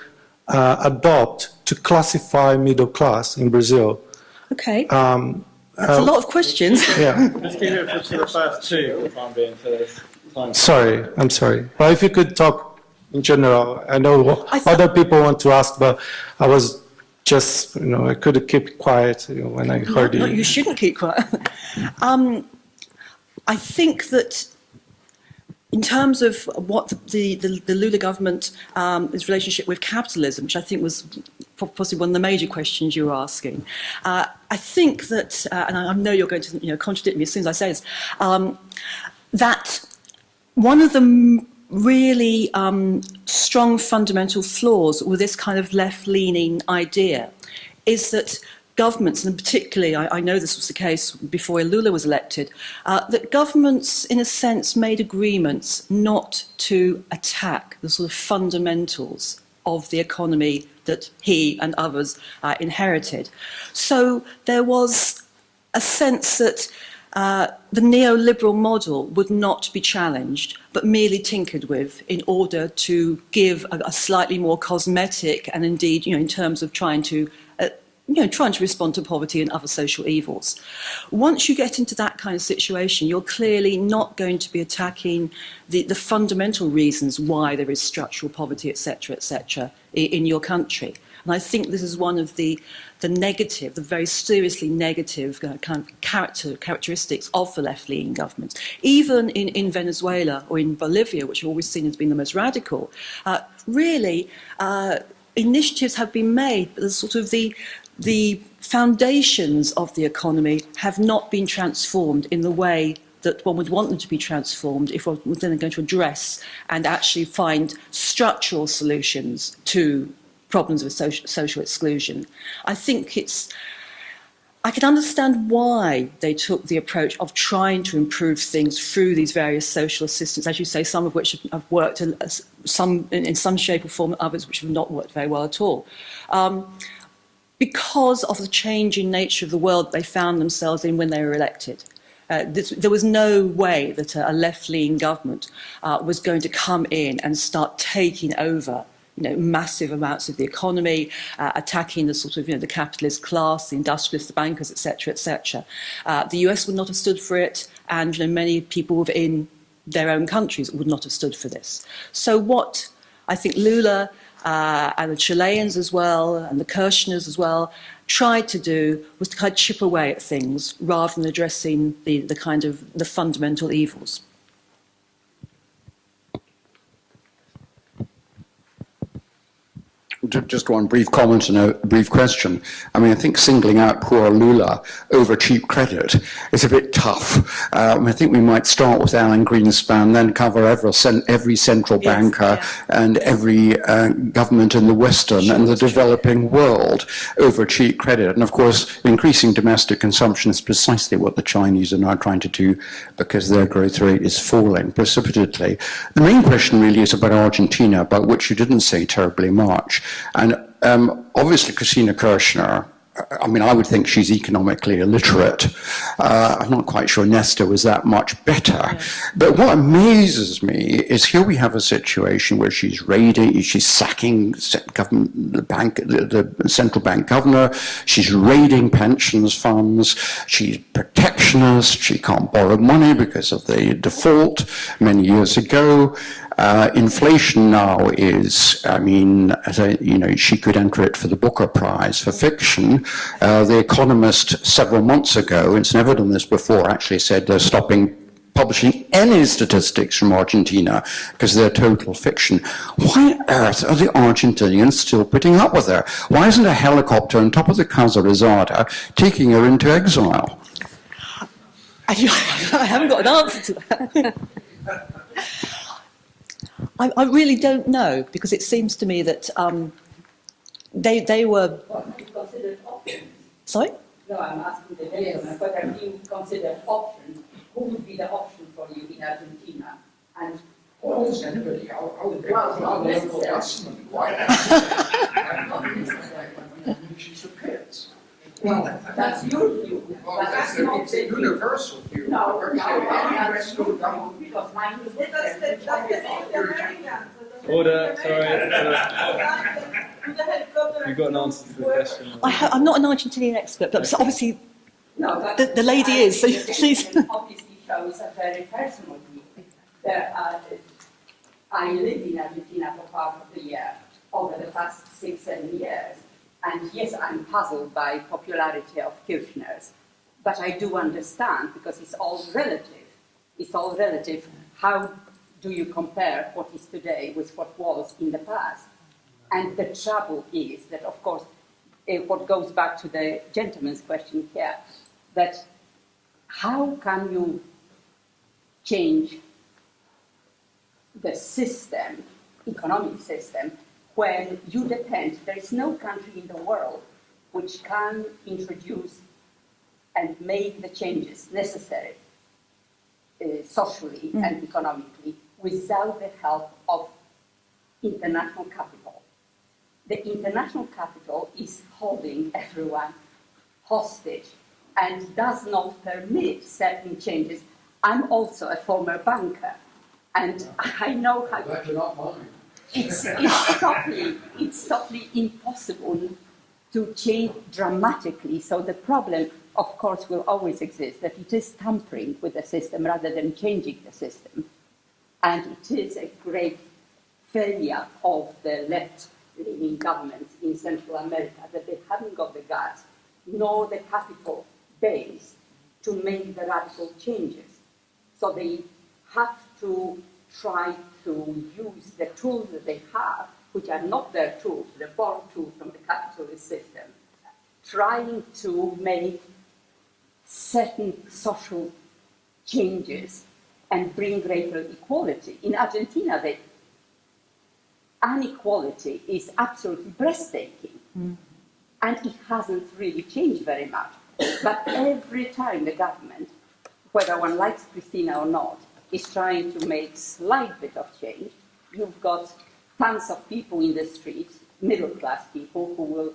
adopt to classify middle class in Brazil. Okay. That's a lot of questions. Yeah. Let's keep it for the first 2 for the time being for this time. Sorry, I'm sorry. But if you could talk in general, I know other people want to ask, but I was just, I couldn't keep quiet when I heard you. No, you shouldn't keep quiet. I think that in terms of what the Lula government, its relationship with capitalism, which I think was possibly one of the major questions you were asking, I think that, and I know you're going to contradict me as soon as I say this, that one of the really strong fundamental flaws with this kind of left-leaning idea is that governments, and particularly I know this was the case before Lula was elected, that governments in a sense made agreements not to attack the sort of fundamentals of the economy that he and others inherited. So there was a sense that the neoliberal model would not be challenged, but merely tinkered with in order to give a slightly more cosmetic and indeed, in terms of trying to respond to poverty and other social evils. Once you get into that kind of situation, you're clearly not going to be attacking the fundamental reasons why there is structural poverty, etc., in your country. And I think this is one of the negative, the very seriously negative kind of characteristics of the left-leaning government. Even in Venezuela or in Bolivia, which are always seen as being the most radical, really initiatives have been made, but sort of the foundations of the economy have not been transformed in the way that one would want them to be transformed if one was then going to address and actually find structural solutions to problems with social exclusion. I think I can understand why they took the approach of trying to improve things through these various social assistance, as you say, some of which have worked in some shape or form, others which have not worked very well at all. Because of the changing nature of the world they found themselves in when they were elected. There was no way that a left-leaning government was going to come in and start taking over massive amounts of the economy, attacking the sort of, the capitalist class, the industrialists, the bankers, etc., etc. The US would not have stood for it, and many people within their own countries would not have stood for this. So what I think Lula and the Chileans as well, and the Kirchners as well, tried to do was to kind of chip away at things rather than addressing the kind of the fundamental evils. Just one brief comment and a brief question. I mean, I think singling out poor Lula over cheap credit is a bit tough. I think we might start with Alan Greenspan, then cover every central banker and every government in the Western and the developing world over cheap credit. And of course, increasing domestic consumption is precisely what the Chinese are now trying to do because their growth rate is falling precipitately. The main question really is about Argentina, about which you didn't say terribly much. And obviously, Christina Kirchner, I mean, I would think she's economically illiterate. I'm not quite sure Nesta was that much better. Yeah. But what amazes me is here we have a situation where she's sacking the central bank governor, she's raiding pensions funds, she's protectionist, she can't borrow money because of the default many years ago. Inflation now is, I mean, she could enter it for the Booker Prize for fiction. The Economist several months ago, it's never done this before, actually said they're stopping publishing any statistics from Argentina because they're total fiction. Why on earth are the Argentinians still putting up with her? Why isn't a helicopter on top of the Casa Rosada taking her into exile? I haven't got an answer to that. I really don't know, because it seems to me that they were... What you considered options? Sorry? No, I'm asking the gentleman whether you considered options. Who would be the option for you in Argentina? And almost anybody. I'll local government. Why not? She's a pit. Well, that's your view. Well, it's a universal view. No, that's because mine is different. Order, sorry. You've got an answer to the question. I'm not an Argentinian expert, but obviously no, the lady is, so please. Obviously shows a very personal view. I lived in Argentina for part of the year over the past 6-7 years. And yes, I'm puzzled by popularity of Kirchner's, but I do understand because it's all relative. It's all relative. How do you compare what is today with what was in the past? And the trouble is that, of course, what goes back to the gentleman's question here, that how can you change the system, economic system, when you depend, there is no country in the world which can introduce and make the changes necessary socially and economically without the help of international capital. The international capital is holding everyone hostage and does not permit certain changes. I'm also a former banker, and I know how... Glad you're not mine. It's totally impossible to change dramatically. So the problem, of course, will always exist, that it is tampering with the system rather than changing the system. And it is a great failure of the left-leaning governments in Central America that they haven't got the guts nor the capital base to make the radical changes. So they have to try to use the tools that they have, which are not their tools, they're borrowed tools from the capitalist system, trying to make certain social changes and bring greater equality. In Argentina, the inequality is absolutely breathtaking. And it hasn't really changed very much. But every time the government, whether one likes Cristina or not, is trying to make slight bit of change, you've got tons of people in the streets, middle-class people, who will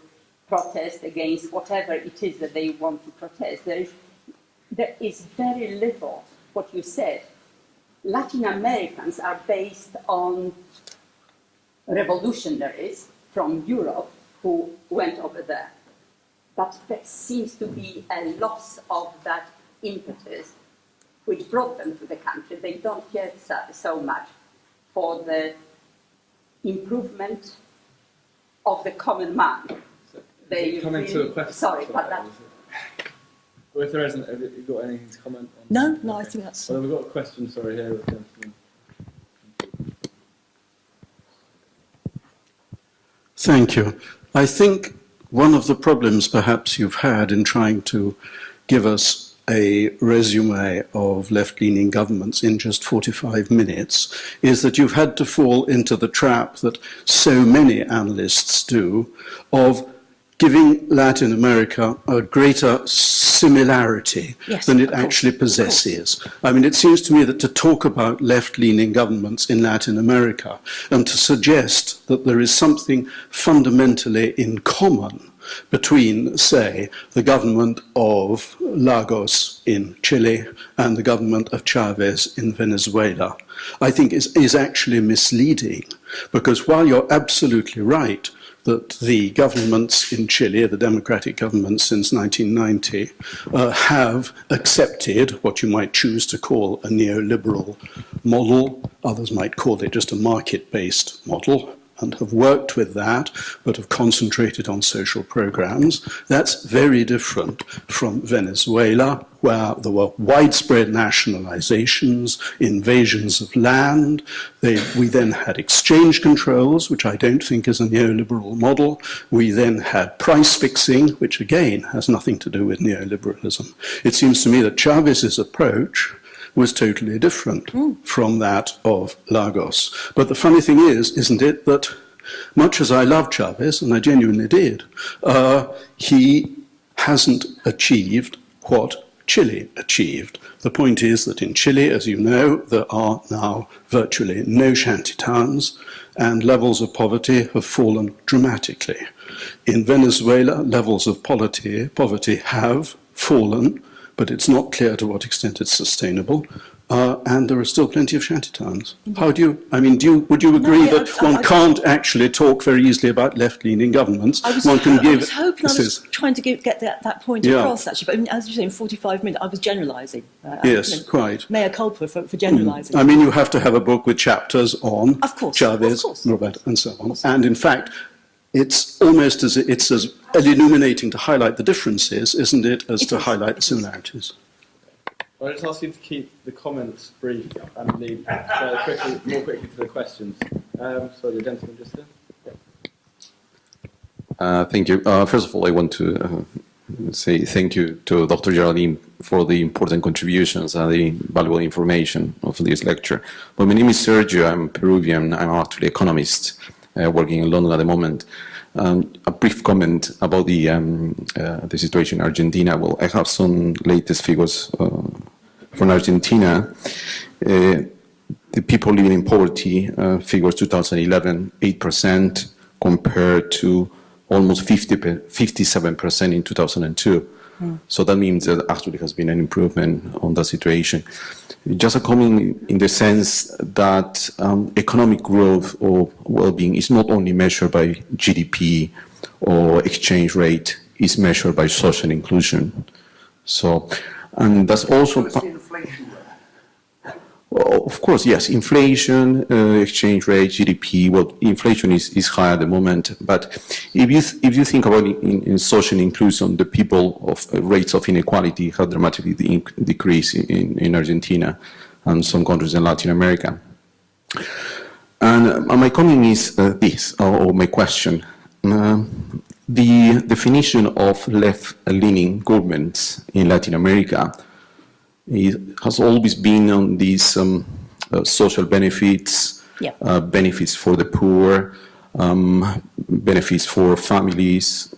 protest against whatever it is that they want to protest. There is very little, what you said. Latin Americans are based on revolutionaries from Europe who went over there. But there seems to be a loss of that impetus which brought them to the country. They don't care so much for the improvement of the common man. They coming to a question. Sorry, but that. Well, if there isn't, have you got anything to comment on? No, I think that's... Well, we've got a question, sorry, here with the gentleman. Thank you. I think one of the problems perhaps you've had in trying to give us a resume of left-leaning governments in just 45 minutes is that you've had to fall into the trap that so many analysts do of giving Latin America a greater similarity than it actually possesses. I mean, it seems to me that to talk about left-leaning governments in Latin America and to suggest that there is something fundamentally in common between, say, the government of Lagos in Chile and the government of Chavez in Venezuela, I think is actually misleading, because while you're absolutely right that the governments in Chile, the democratic governments since 1990, have accepted what you might choose to call a neoliberal model. Others might call it just a market-based model, and have worked with that, but have concentrated on social programs. That's very different from Venezuela, where there were widespread nationalizations, invasions of land. We then had exchange controls, which I don't think is a neoliberal model. We then had price fixing, which again has nothing to do with neoliberalism. It seems to me that Chavez's approach was totally different from that of Lagos. But the funny thing is, isn't it, that much as I love Chavez, and I genuinely did, he hasn't achieved what Chile achieved. The point is that in Chile, as you know, there are now virtually no shantytowns, and levels of poverty have fallen dramatically. In Venezuela, levels of poverty have fallen, but it's not clear to what extent it's sustainable, and there are still plenty of shantytowns. How do you, would you agree that one can't actually talk very easily about left-leaning governments? I was hoping I was trying to get that point across, actually, but I mean, as you say, in 45 minutes, I was generalising. Yes, quite. Mea culpa for generalising. I mean, you have to have a book with chapters on Chavez, Robert, and so on. And in fact, it's almost as illuminating to highlight the differences, isn't it, as to highlight the similarities. I'll just ask you to keep the comments brief and lead more quickly to the questions. Sorry, the gentleman just there. Thank you. First of all, I want to say thank you to Dr. Geraldine for the important contributions and the valuable information of this lecture. Well, my name is Sergio. I'm Peruvian. I'm actually an economist working in London at the moment. A brief comment about the situation in Argentina. Well, I have some latest figures from Argentina. The people living in poverty, figures 2011, 8% compared to almost 57% in 2002. So that means that actually has been an improvement on the situation. Just a comment in the sense that economic growth or well-being is not only measured by GDP or exchange rate, it's measured by social inclusion. So, and that's also... Well, of course, yes, inflation, exchange rate, GDP, well, inflation is high at the moment, but if you think about it in social inclusion, the people of rates of inequality have dramatically decreased in Argentina and some countries in Latin America. And my comment is this, or my question. The definition of left-leaning governments in Latin America it has always been on these social benefits, benefits for the poor, benefits for families,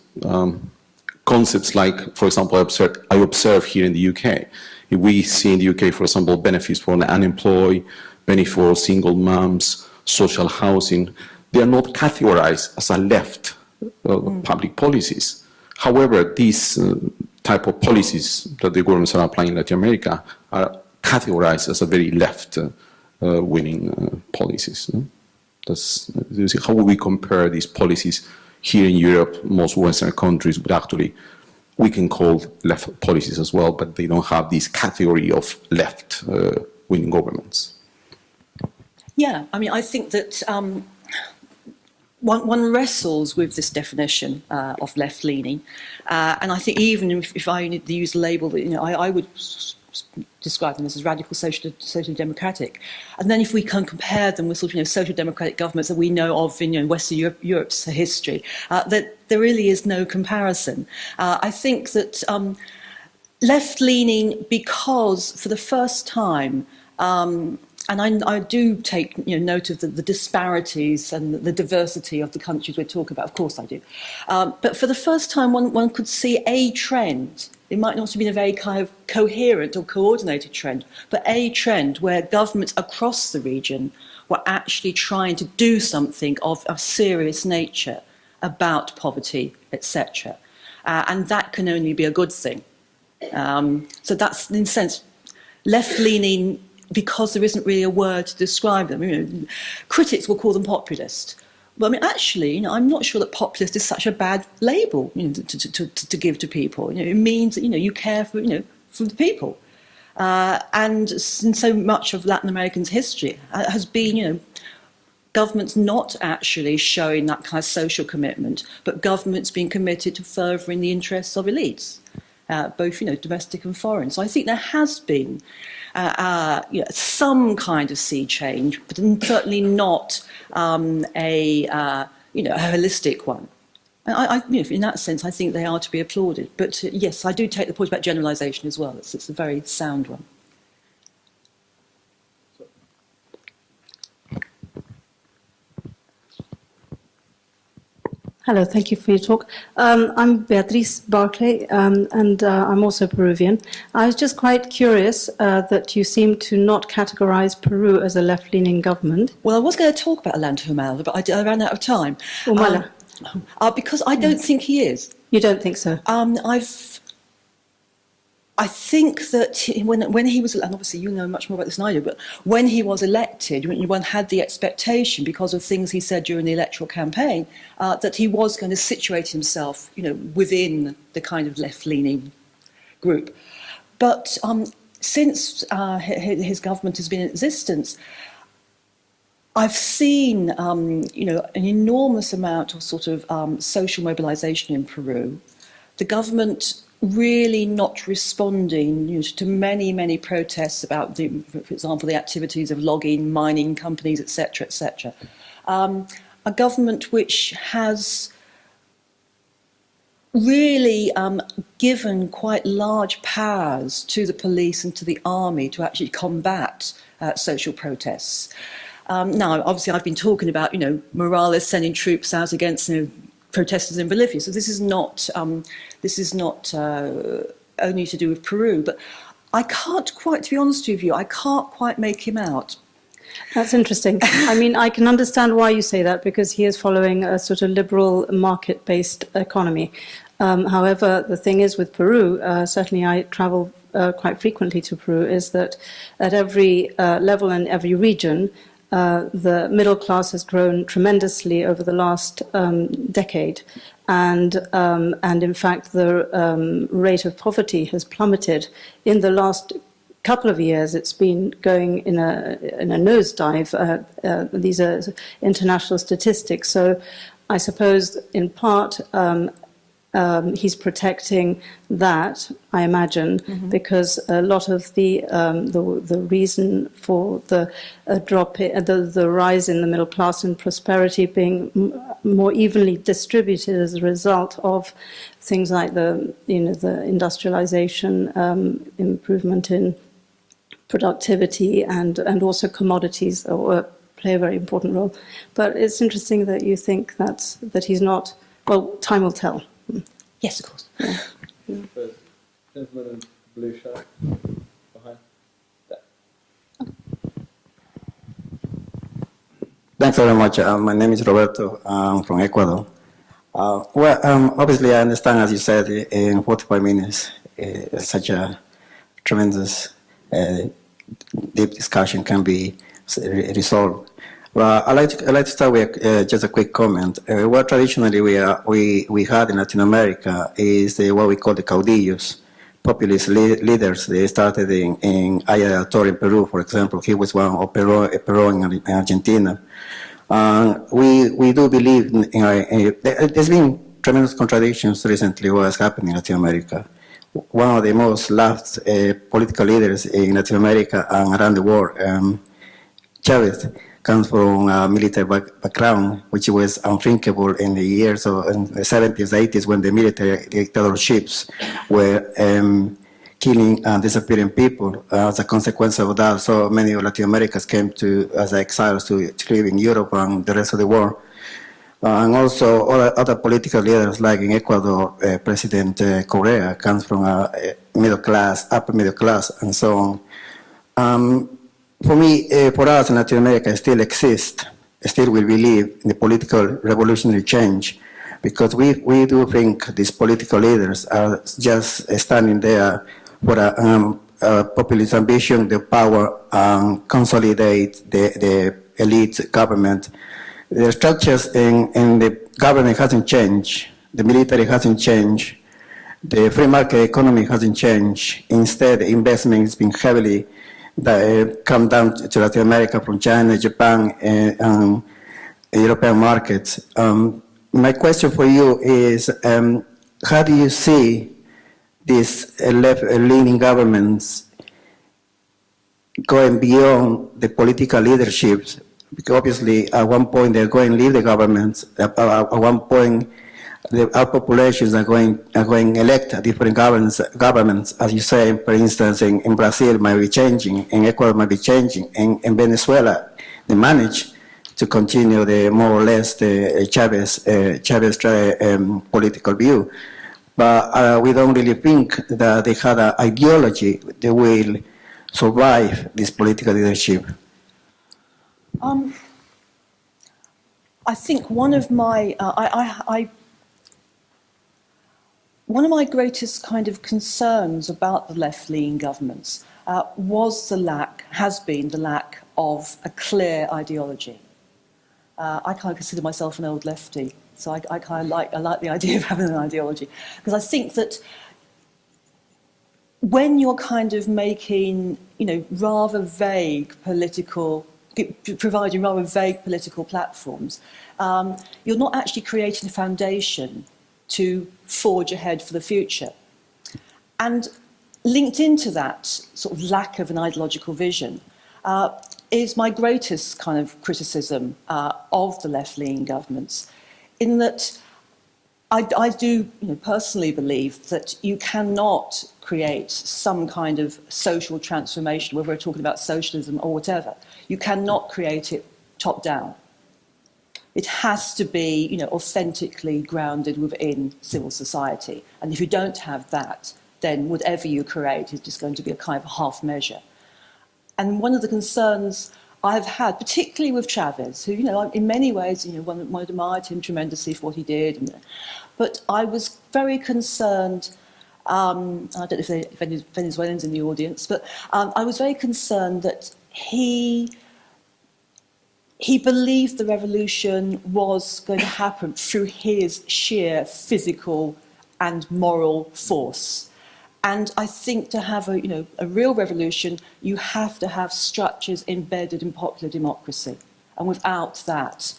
concepts like, for example, I observe here in the UK. If we see in the UK, for example, benefits for the unemployed, benefits for single moms, social housing, they are not categorized as a left public policies. However, these type of policies that the governments are applying in Latin America are categorized as a very left winning policies. That's, how would we compare these policies here in Europe, most Western countries, but actually we can call left policies as well, but they don't have this category of left winning governments. Yeah, I mean, I think that one wrestles with this definition of left-leaning, and I think even if I use the label that, I would describe them as radical social democratic, and then if we can compare them with sort of social democratic governments that we know of in Western Europe's history, that there really is no comparison. I think that left-leaning, because for the first time, and I do take note of the disparities and the diversity of the countries we're talking about. Of course I do. But for the first time, one could see a trend. It might not have been a very kind of coherent or coordinated trend, but a trend where governments across the region were actually trying to do something of a serious nature about poverty, etc. And that can only be a good thing. So that's, in a sense, left-leaning, because there isn't really a word to describe them. Critics will call them populist. But I mean, actually, I'm not sure that populist is such a bad label to give to people. It means that you care for the people. And so much of Latin American's history has been governments not actually showing that kind of social commitment, but governments being committed to furthering the interests of elites, both domestic and foreign. So I think there has been some kind of sea change, but certainly not a holistic one. In that sense, I think they are to be applauded. But yes, I do take the point about generalisation as well. It's a very sound one. Hello, thank you for your talk. I'm Beatriz Barclay, and I'm also Peruvian. I was just quite curious that you seem to not categorize Peru as a left-leaning government. Well, I was going to talk about Ollanta Humala, but I ran out of time. Humala? Because I don't think he is. You don't think so? I think that when he was, and obviously you know much more about this than I do, but when he was elected, one had the expectation, because of things he said during the electoral campaign, that he was going to situate himself, within the kind of left-leaning group. But since his government has been in existence, I've seen, an enormous amount of sort of social mobilisation in Peru. The government really not responding to many protests about, for example, the activities of logging, mining companies, etc., etc. A government which has really given quite large powers to the police and to the army to actually combat social protests. Now, obviously, I've been talking about, Morales sending troops out against, protesters in Bolivia. So this is not only to do with Peru, but I can't quite, to be honest with you, I can't quite make him out. That's interesting. I mean, I can understand why you say that, because he is following a sort of liberal market-based economy. However, the thing is with Peru, certainly I travel quite frequently to Peru, is that at every level and every region, the middle class has grown tremendously over the last decade, and in fact the rate of poverty has plummeted. In the last couple of years, it's been going in a nosedive. These are international statistics. So I suppose in part he's protecting that, I imagine, because a lot of the reason for the drop, the rise in the middle class and prosperity being more evenly distributed as a result of things like the industrialization, improvement in productivity and also commodities play a very important role. But it's interesting that you think that he's not. Well, time will tell. Yes, of course. Yeah. Gentleman in blue shirt behind. Thanks very much. My name is Roberto. I'm from Ecuador. Obviously, I understand, as you said, in 45 minutes, such a tremendous deep discussion can be resolved. Well, I'd like to start with just a quick comment. What traditionally we had in Latin America is what we call the caudillos, populist leaders. They started in Ayatollah in Peru, for example. He was one of Perón in Argentina. We do believe there's been tremendous contradictions recently what has happened in Latin America. One of the most loved political leaders in Latin America and around the world, Chavez, comes from a military background, which was unthinkable in the years in the 70s, 80s, when the military dictatorships were killing and disappearing people. As a consequence of that, so many of Latin Americans came as exiles to live in Europe and the rest of the world. And also other political leaders, like in Ecuador, President Correa comes from a middle class, upper middle class, and so on. For me, for us in Latin America, it still exists. Still, we believe in the political revolutionary change, because we do think these political leaders are just standing there for a populist ambition, the power, and consolidate the elite government. The structures in the government hasn't changed. The military hasn't changed. The free market economy hasn't changed. Instead, investment has been heavily come down to Latin America from China, Japan, and European markets. My question for you is, how do you see these left-leaning governments going beyond the political leaderships? Because obviously, at one point, they're going to leave the governments. At one point, our populations are going to elect different governments, as you say. For instance, in Brazil might be changing, in Ecuador might be changing, in Venezuela they managed to continue the more or less the Chavez political view, but we don't really think that they had an ideology that will survive this political leadership. I think one of my one of my greatest kind of concerns about the left-leaning governments has been the lack of a clear ideology. I kind of consider myself an old lefty, so I like the idea of having an ideology, because I think that when you're kind of making, rather vague providing rather vague political platforms, you're not actually creating a foundation to forge ahead for the future. And linked into that sort of lack of an ideological vision is my greatest kind of criticism of the left-leaning governments, in that I do personally believe that you cannot create some kind of social transformation, whether we're talking about socialism or whatever. You cannot create it top-down. It has to be, authentically grounded within civil society. And if you don't have that, then whatever you create is just going to be a kind of half measure. And one of the concerns I've had, particularly with Chavez, who, in many ways, one admired him tremendously for what he did. But I was very concerned, I don't know if there are any Venezuelans in the audience, but I was very concerned that he believed the revolution was going to happen through his sheer physical and moral force. And I think to have a real revolution, you have to have structures embedded in popular democracy. And without that,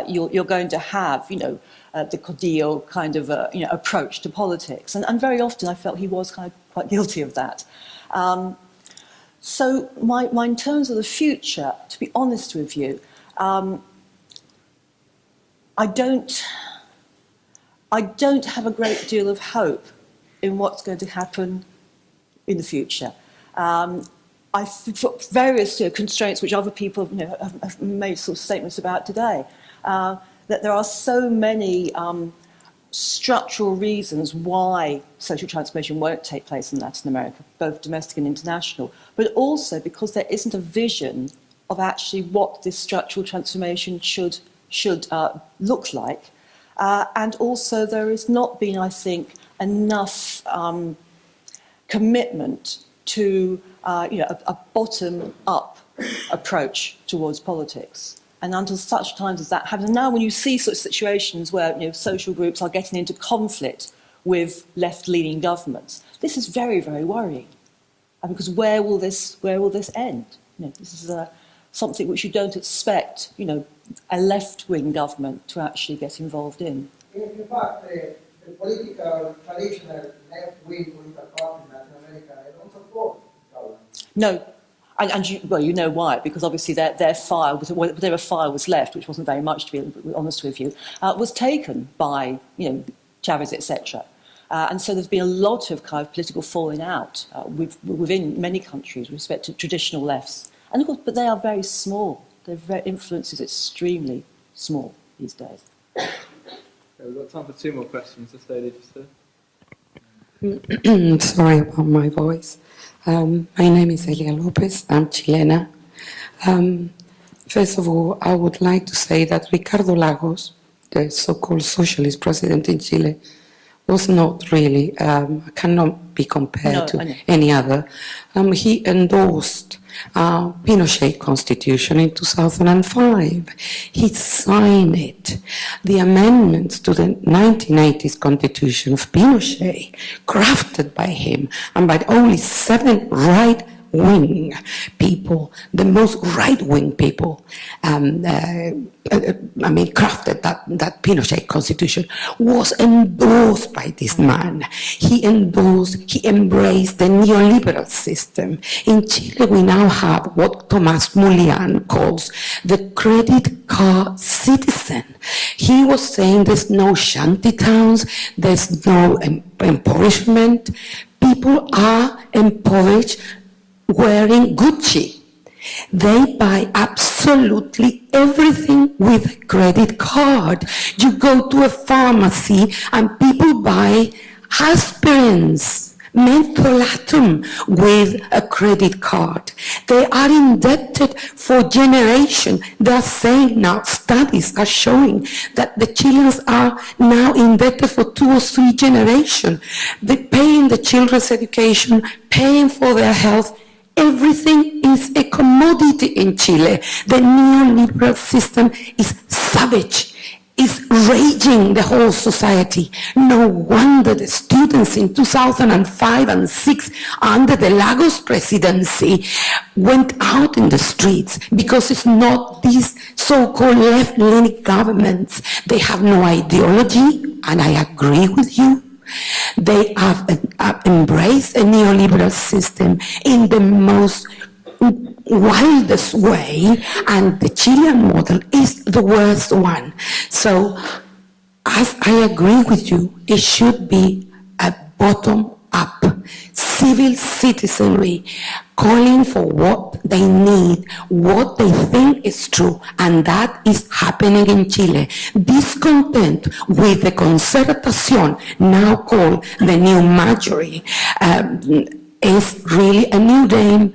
you're going to have, the Codillo kind of approach to politics. And very often I felt he was kind of quite guilty of that. So in terms of the future, to be honest with you, I don't have a great deal of hope in what's going to happen in the future. for various constraints which other people have made sort of statements about today, that there are so many structural reasons why social transformation won't take place in Latin America, both domestic and international, but also because there isn't a vision of actually what this structural transformation should look like. And also there has not been, I think, enough commitment to a bottom-up approach towards politics. And until such times as that happens, and now when you see such situations where social groups are getting into conflict with left-leaning governments, this is very, very worrying. Because where will this end? This is something which you don't expect, a left-wing government to actually get involved in. In fact, the political, traditional left-wing political parties in Latin America, they don't support government. No. And you know why, because obviously their file, whatever file was left, which wasn't very much, to be honest with you, was taken by, Chavez, etc. And so there's been a lot of kind of political falling out within many countries with respect to traditional lefts. And of course, but they are very small. Their influence is extremely small these days. Okay, we've got time for 2 more questions. This lady just there. Sorry about my voice. My name is Elia Lopez. I'm Chilena. First of all, I would like to say that Ricardo Lagos, the so-called socialist president in Chile, was not really, cannot be compared to any other. He endorsed Pinochet constitution in 2005. He signed it. The amendments to the 1980s constitution of Pinochet, crafted by him and by only 7 right-wing people, the most right-wing people, crafted that Pinochet constitution, was endorsed by this man. He embraced the neoliberal system. In Chile, we now have what Tomás Mulián calls the credit card citizen. He was saying there's no shanty towns, there's no impoverishment. People are impoverished wearing Gucci. They buy absolutely everything with a credit card. You go to a pharmacy and people buy aspirins, mentholatum with a credit card. They are indebted for generations. They are saying now, studies are showing that the Chileans are now indebted for 2 or 3 generations. They're paying the children's education, paying for their health. Everything is a commodity in Chile. The neoliberal system is savage, is raging the whole society. No wonder the students in 2005 and 2006 under the Lagos presidency went out in the streets because it's not these so-called left-leaning governments. They have no ideology, and I agree with you. They have embraced a neoliberal system in the most wildest way, and the Chilean model is the worst one. So, as I agree with you, it should be a bottom-up civil citizenry calling for what they need, what they think is true, and that is happening in Chile. Discontent with the Concertación, now called the new majority, is really a new name,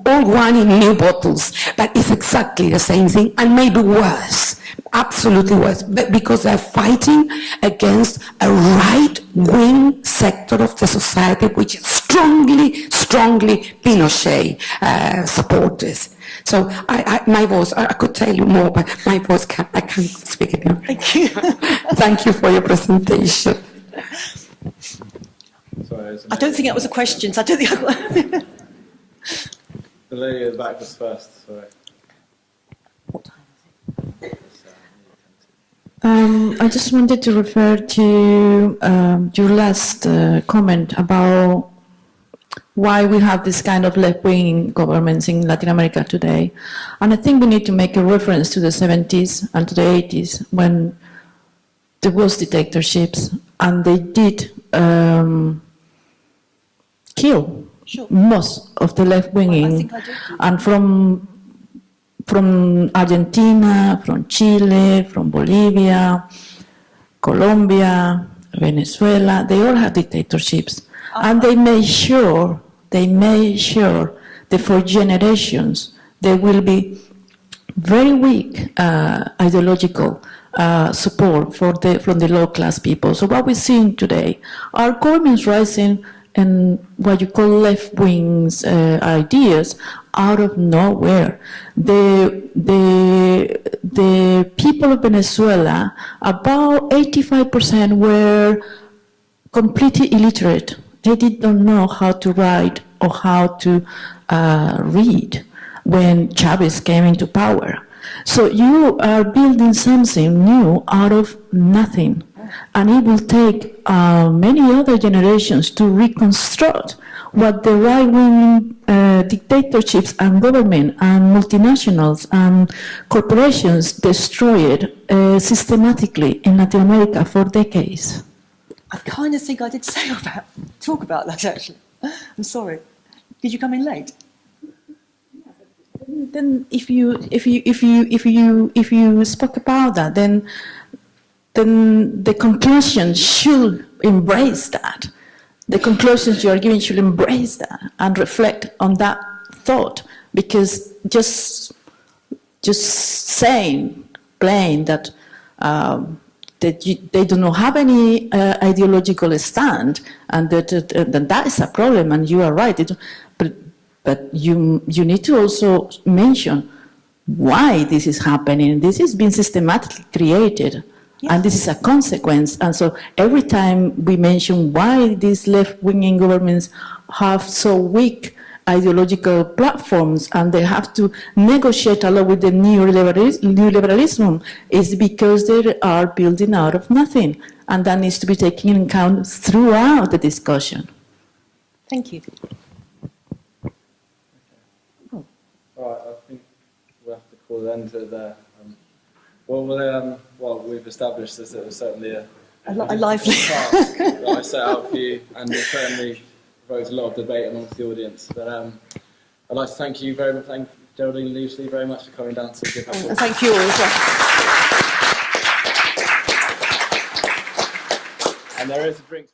all wine in new bottles, but it's exactly the same thing, and maybe worse, absolutely worse, but because they're fighting against a right-wing sector of the society which is strongly Pinochet supporters. So my voice, I could tell you more, but my voice, I can't speak it now. Thank you. Thank you for your presentation. Sorry, I don't think that was a question. So I don't think the lady at the back was first. Sorry. What time is it? I just wanted to refer to your last comment about why we have this kind of left-wing governments in Latin America today. And I think we need to make a reference to the 70s and to the 80s when there was dictatorships, and they did kill Sure. most of the left-winging, I think I did. and from Argentina, from Chile, from Bolivia, Colombia, Venezuela, they all have dictatorships. And they made sure that for generations there will be very weak ideological support from the low-class people. So what we're seeing today are governments rising and what you call left-wing ideas out of nowhere. The people of Venezuela, about 85% were completely illiterate. They did not know how to write or how to read when Chavez came into power. So you are building something new out of nothing. And it will take many other generations to reconstruct what the right-wing dictatorships and government and multinationals and corporations destroyed systematically in Latin America for decades. I kind of think I did talk about that actually. I'm sorry. Did you come in late? Then if you spoke about that, then the conclusion should embrace that. The conclusions you are giving should embrace that and reflect on that thought, because just saying plain that they do not have any ideological stand, and that is a problem, and you are right. But you need to also mention why this is happening. This has been systematically created. Yes. And this is a consequence. And so every time we mention why these left-wing governments have so weak ideological platforms and they have to negotiate a lot with the neoliberalism, is because they are building out of nothing. And that needs to be taken into account throughout the discussion. Thank you. All right, I think we'll have to call the end to there. Well, we've established that it was certainly a lively task that I set out for you, and it certainly provoked a lot of debate amongst the audience. But I'd like to thank you very much, thank Geraldine Lievesley very much for coming down to give us. And thank you all as well. And there is a drink.